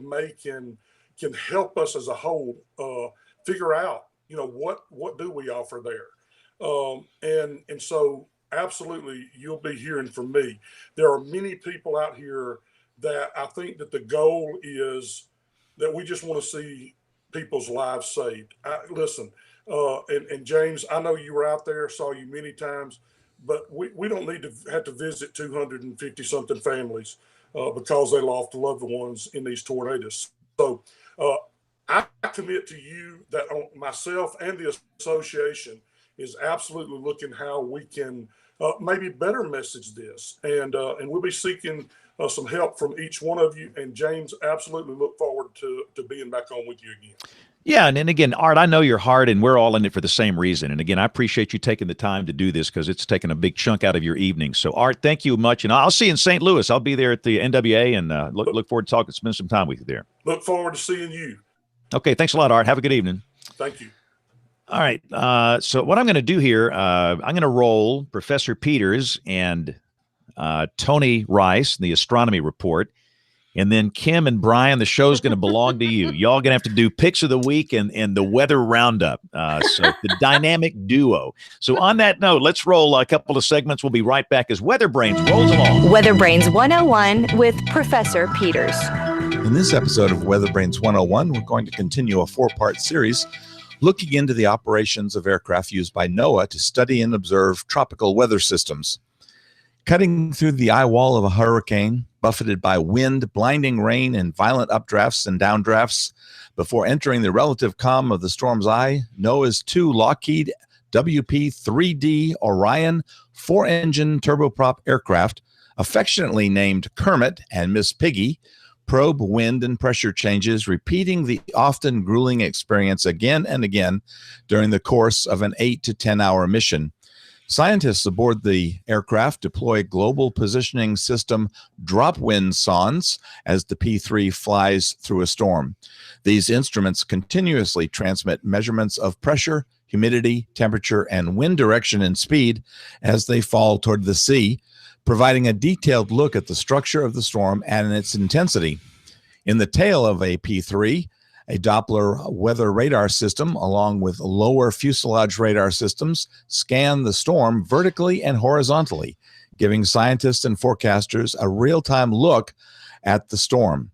can help us as a whole figure out, what do we offer there. And so absolutely, you'll be hearing from me. There are many people out here that I think that the goal is that we just want to see people's lives saved. Listen, and James, I know you were out there, saw you many times, but we don't need to have to visit 250 something families because they lost loved ones in these tornadoes. So I commit to you that myself and the association is absolutely looking how we can maybe better message this, and we'll be seeking some help from each one of you. And James, absolutely look forward to being back on with you again. Yeah, and again, Art, I know your heart, and we're all in it for the same reason. And again, I appreciate you taking the time to do this because it's taken a big chunk out of your evening. So, Art, thank you much, and I'll see you in St. Louis. I'll be there at the NWA, and look forward to spend some time with you there. Look forward to seeing you. Okay, thanks a lot, Art. Have a good evening. Thank you. All right. So what I'm going to do here, I'm going to roll Professor Peters and Tony Rice, the astronomy report, and then Kim and Brian, the show's going to belong to you. Y'all going to have to do picks of the week and the weather roundup. So the dynamic duo. So on that note, let's roll a couple of segments. We'll be right back as WeatherBrains rolls along. WeatherBrains 101 with Professor Peters. In this episode of WeatherBrains 101, we're going to continue a 4-part series looking into the operations of aircraft used by NOAA to study and observe tropical weather systems. Cutting through the eye wall of a hurricane, buffeted by wind, blinding rain, and violent updrafts and downdrafts, before entering the relative calm of the storm's eye, NOAA's 2 Lockheed WP-3D Orion 4-engine turboprop aircraft, affectionately named Kermit and Miss Piggy, probe wind and pressure changes, repeating the often grueling experience again and again during the course of an 8 to 10 hour mission. Scientists aboard the aircraft deploy global positioning system drop wind sondes as the P-3 flies through a storm. These instruments continuously transmit measurements of pressure, humidity, temperature, and wind direction and speed as they fall toward the sea, providing a detailed look at the structure of the storm and its intensity. In the tail of a P-3, a Doppler weather radar system, along with lower fuselage radar systems, scan the storm vertically and horizontally, giving scientists and forecasters a real-time look at the storm.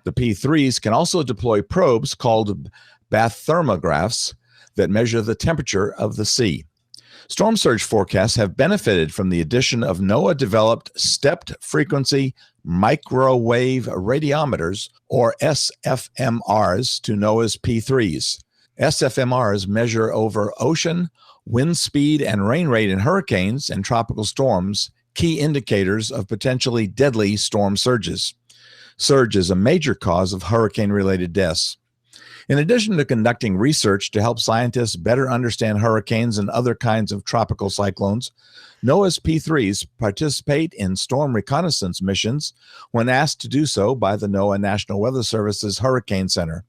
The P-3s can also deploy probes called bathymographs that measure the temperature of the sea. Storm surge forecasts have benefited from the addition of NOAA-developed stepped frequency microwave radiometers, or SFMRs, to NOAA's P-3s. SFMRs measure over ocean, wind speed, and rain rate in hurricanes and tropical storms, key indicators of potentially deadly storm surges. Surge is a major cause of hurricane-related deaths. In addition to conducting research to help scientists better understand hurricanes and other kinds of tropical cyclones, NOAA's P-3s participate in storm reconnaissance missions when asked to do so by the NOAA National Weather Service's Hurricane Center.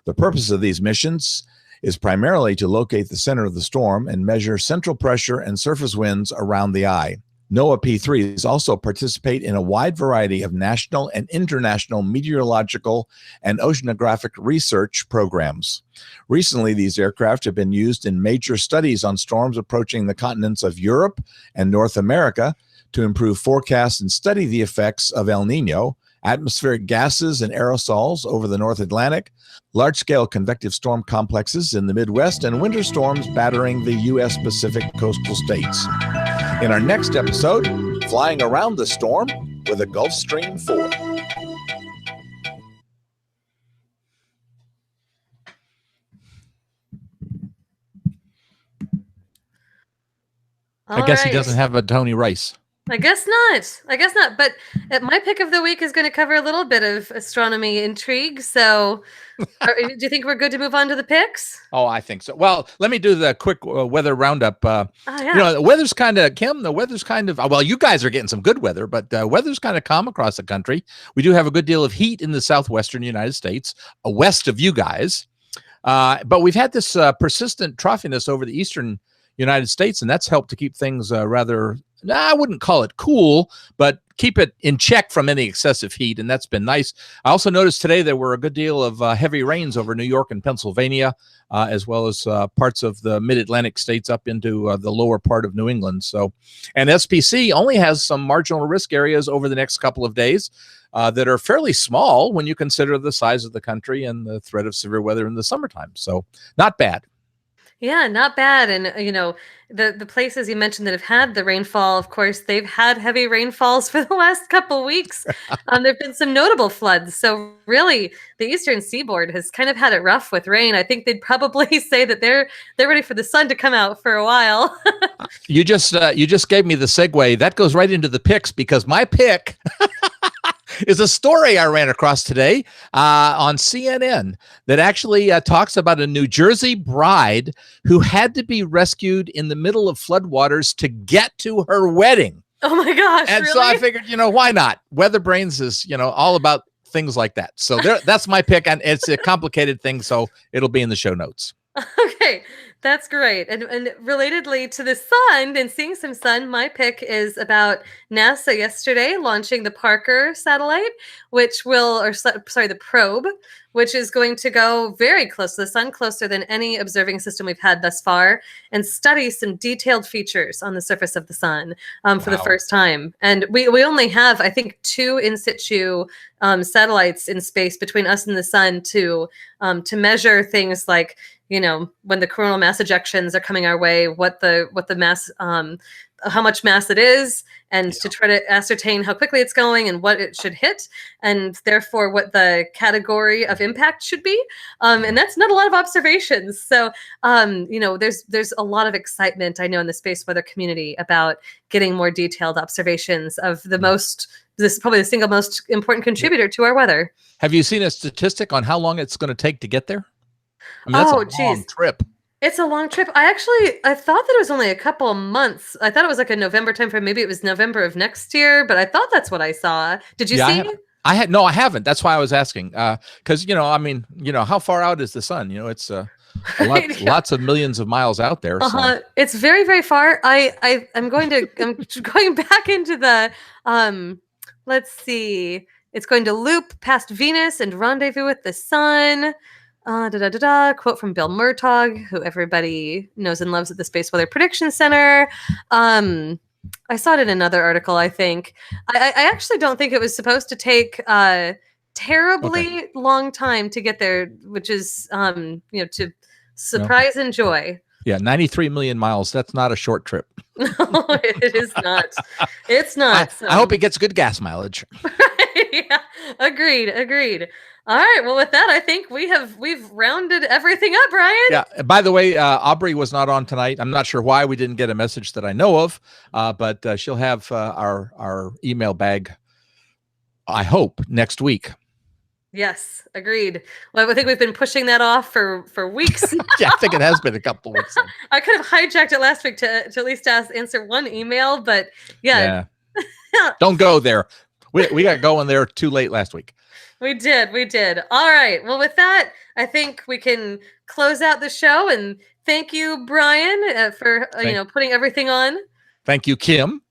The purpose of these missions is primarily to locate the center of the storm and measure central pressure and surface winds around the eye. NOAA P-3s also participate in a wide variety of national and international meteorological and oceanographic research programs. Recently, these aircraft have been used in major studies on storms approaching the continents of Europe and North America to improve forecasts and study the effects of El Nino atmospheric gases and aerosols over the North Atlantic, large-scale convective storm complexes in the Midwest, and winter storms battering the U.S. Pacific coastal states. In our next episode, flying around the storm with a Gulfstream 4. I guess he doesn't have a Tony Rice. I guess not. But my pick of the week is going to cover a little bit of astronomy intrigue. So, do you think we're good to move on to the picks? Oh, I think so. Well, let me do the quick weather roundup. Yeah. You know, the weather's kind of, Kim, the weather's kind of, well, you guys are getting some good weather, but weather's kind of calm across the country. We do have a good deal of heat in the southwestern United States, west of you guys. But we've had this persistent troughiness over the eastern United States, and that's helped to keep things rather, I wouldn't call it cool, but keep it in check from any excessive heat, and that's been nice. I also noticed today there were a good deal of heavy rains over New York and Pennsylvania, as well as parts of the mid-Atlantic states up into the lower part of New England. So, and SPC only has some marginal risk areas over the next couple of days that are fairly small when you consider the size of the country and the threat of severe weather in the summertime. So not bad. Yeah, not bad. And, you know, the places you mentioned that have had the rainfall, of course, they've had heavy rainfalls for the last couple weeks. There have been some notable floods. So really, the eastern seaboard has kind of had it rough with rain. I think they'd probably say that they're ready for the sun to come out for a while. You just gave me the segue. That goes right into the picks, because my pick is a story I ran across today on CNN that actually talks about a New Jersey bride who had to be rescued in the middle of floodwaters to get to her wedding. Oh my gosh. And really? so I figured, why not? WeatherBrains is, all about things like that. So that's my pick, and it's a complicated thing, so it'll be in the show notes. Okay, that's great. And relatedly to the sun and seeing some sun, my pick is about NASA yesterday launching the Parker satellite, the probe, which is going to go very close to the sun, closer than any observing system we've had thus far, and study some detailed features on the surface of the sun for the first time. And we only have, I think, 2 in situ satellites in space between us and the sun to measure things like, when the coronal mass ejections are coming our way, what the mass, how much mass it is, and to try to ascertain how quickly it's going and what it should hit, and therefore what the category of impact should be. And that's not a lot of observations. So, there's a lot of excitement, I know, in the space weather community about getting more detailed observations of this is probably the single most important contributor to our weather. Have you seen a statistic on how long it's going to take to get there? I mean, that's a long trip. It's a long trip. I thought that it was only a couple of months. I thought it was like a November timeframe. Maybe it was November of next year, but I thought that's what I saw. Did you see it? I haven't. That's why I was asking. Because, how far out is the sun? It's lots of millions of miles out there. So. It's very, very far. I'm going back into the, let's see. It's going to loop past Venus and rendezvous with the sun. Quote from Bill Murtaugh, who everybody knows and loves at the Space Weather Prediction Center. I saw it in another article, I think. I actually don't think it was supposed to take terribly long time to get there, which is, to surprise and joy. Yeah, 93 million miles. That's not a short trip. No, it is not. It's not. I hope it gets good gas mileage. Yeah, agreed. All right. Well, with that, I think we've rounded everything up, Brian. Yeah. By the way, Aubrey was not on tonight. I'm not sure why. We didn't get a message that I know of, but she'll have our email bag, I hope, next week. Yes, agreed. Well, I think we've been pushing that off for weeks. Yeah, I think it has been a couple of weeks. I could have hijacked it last week to at least answer one email, but yeah. Don't go there. We got going there too late last week. We did. All right. Well, with that, I think we can close out the show. And thank you, Brian, for putting everything on. Thank you, Kim.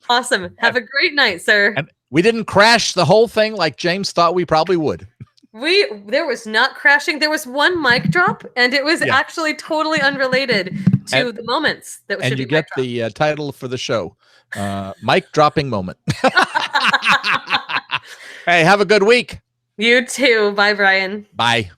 Awesome. Have a great night, sir. And we didn't crash the whole thing like James thought we probably would. There was not crashing. There was one mic drop, and it was actually totally unrelated to the moments that should be. And you get the title for the show, mic dropping moment. Hey, have a good week. You too. Bye, Brian. Bye.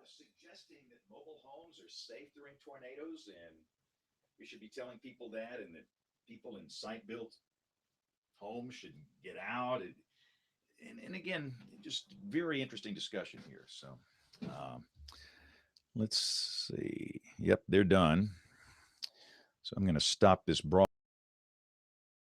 suggesting that mobile homes are safe during tornadoes, and we should be telling people that, and that people in site-built homes should get out. And again, just very interesting discussion here. So let's see. Yep, they're done. So I'm going to stop this broadcast.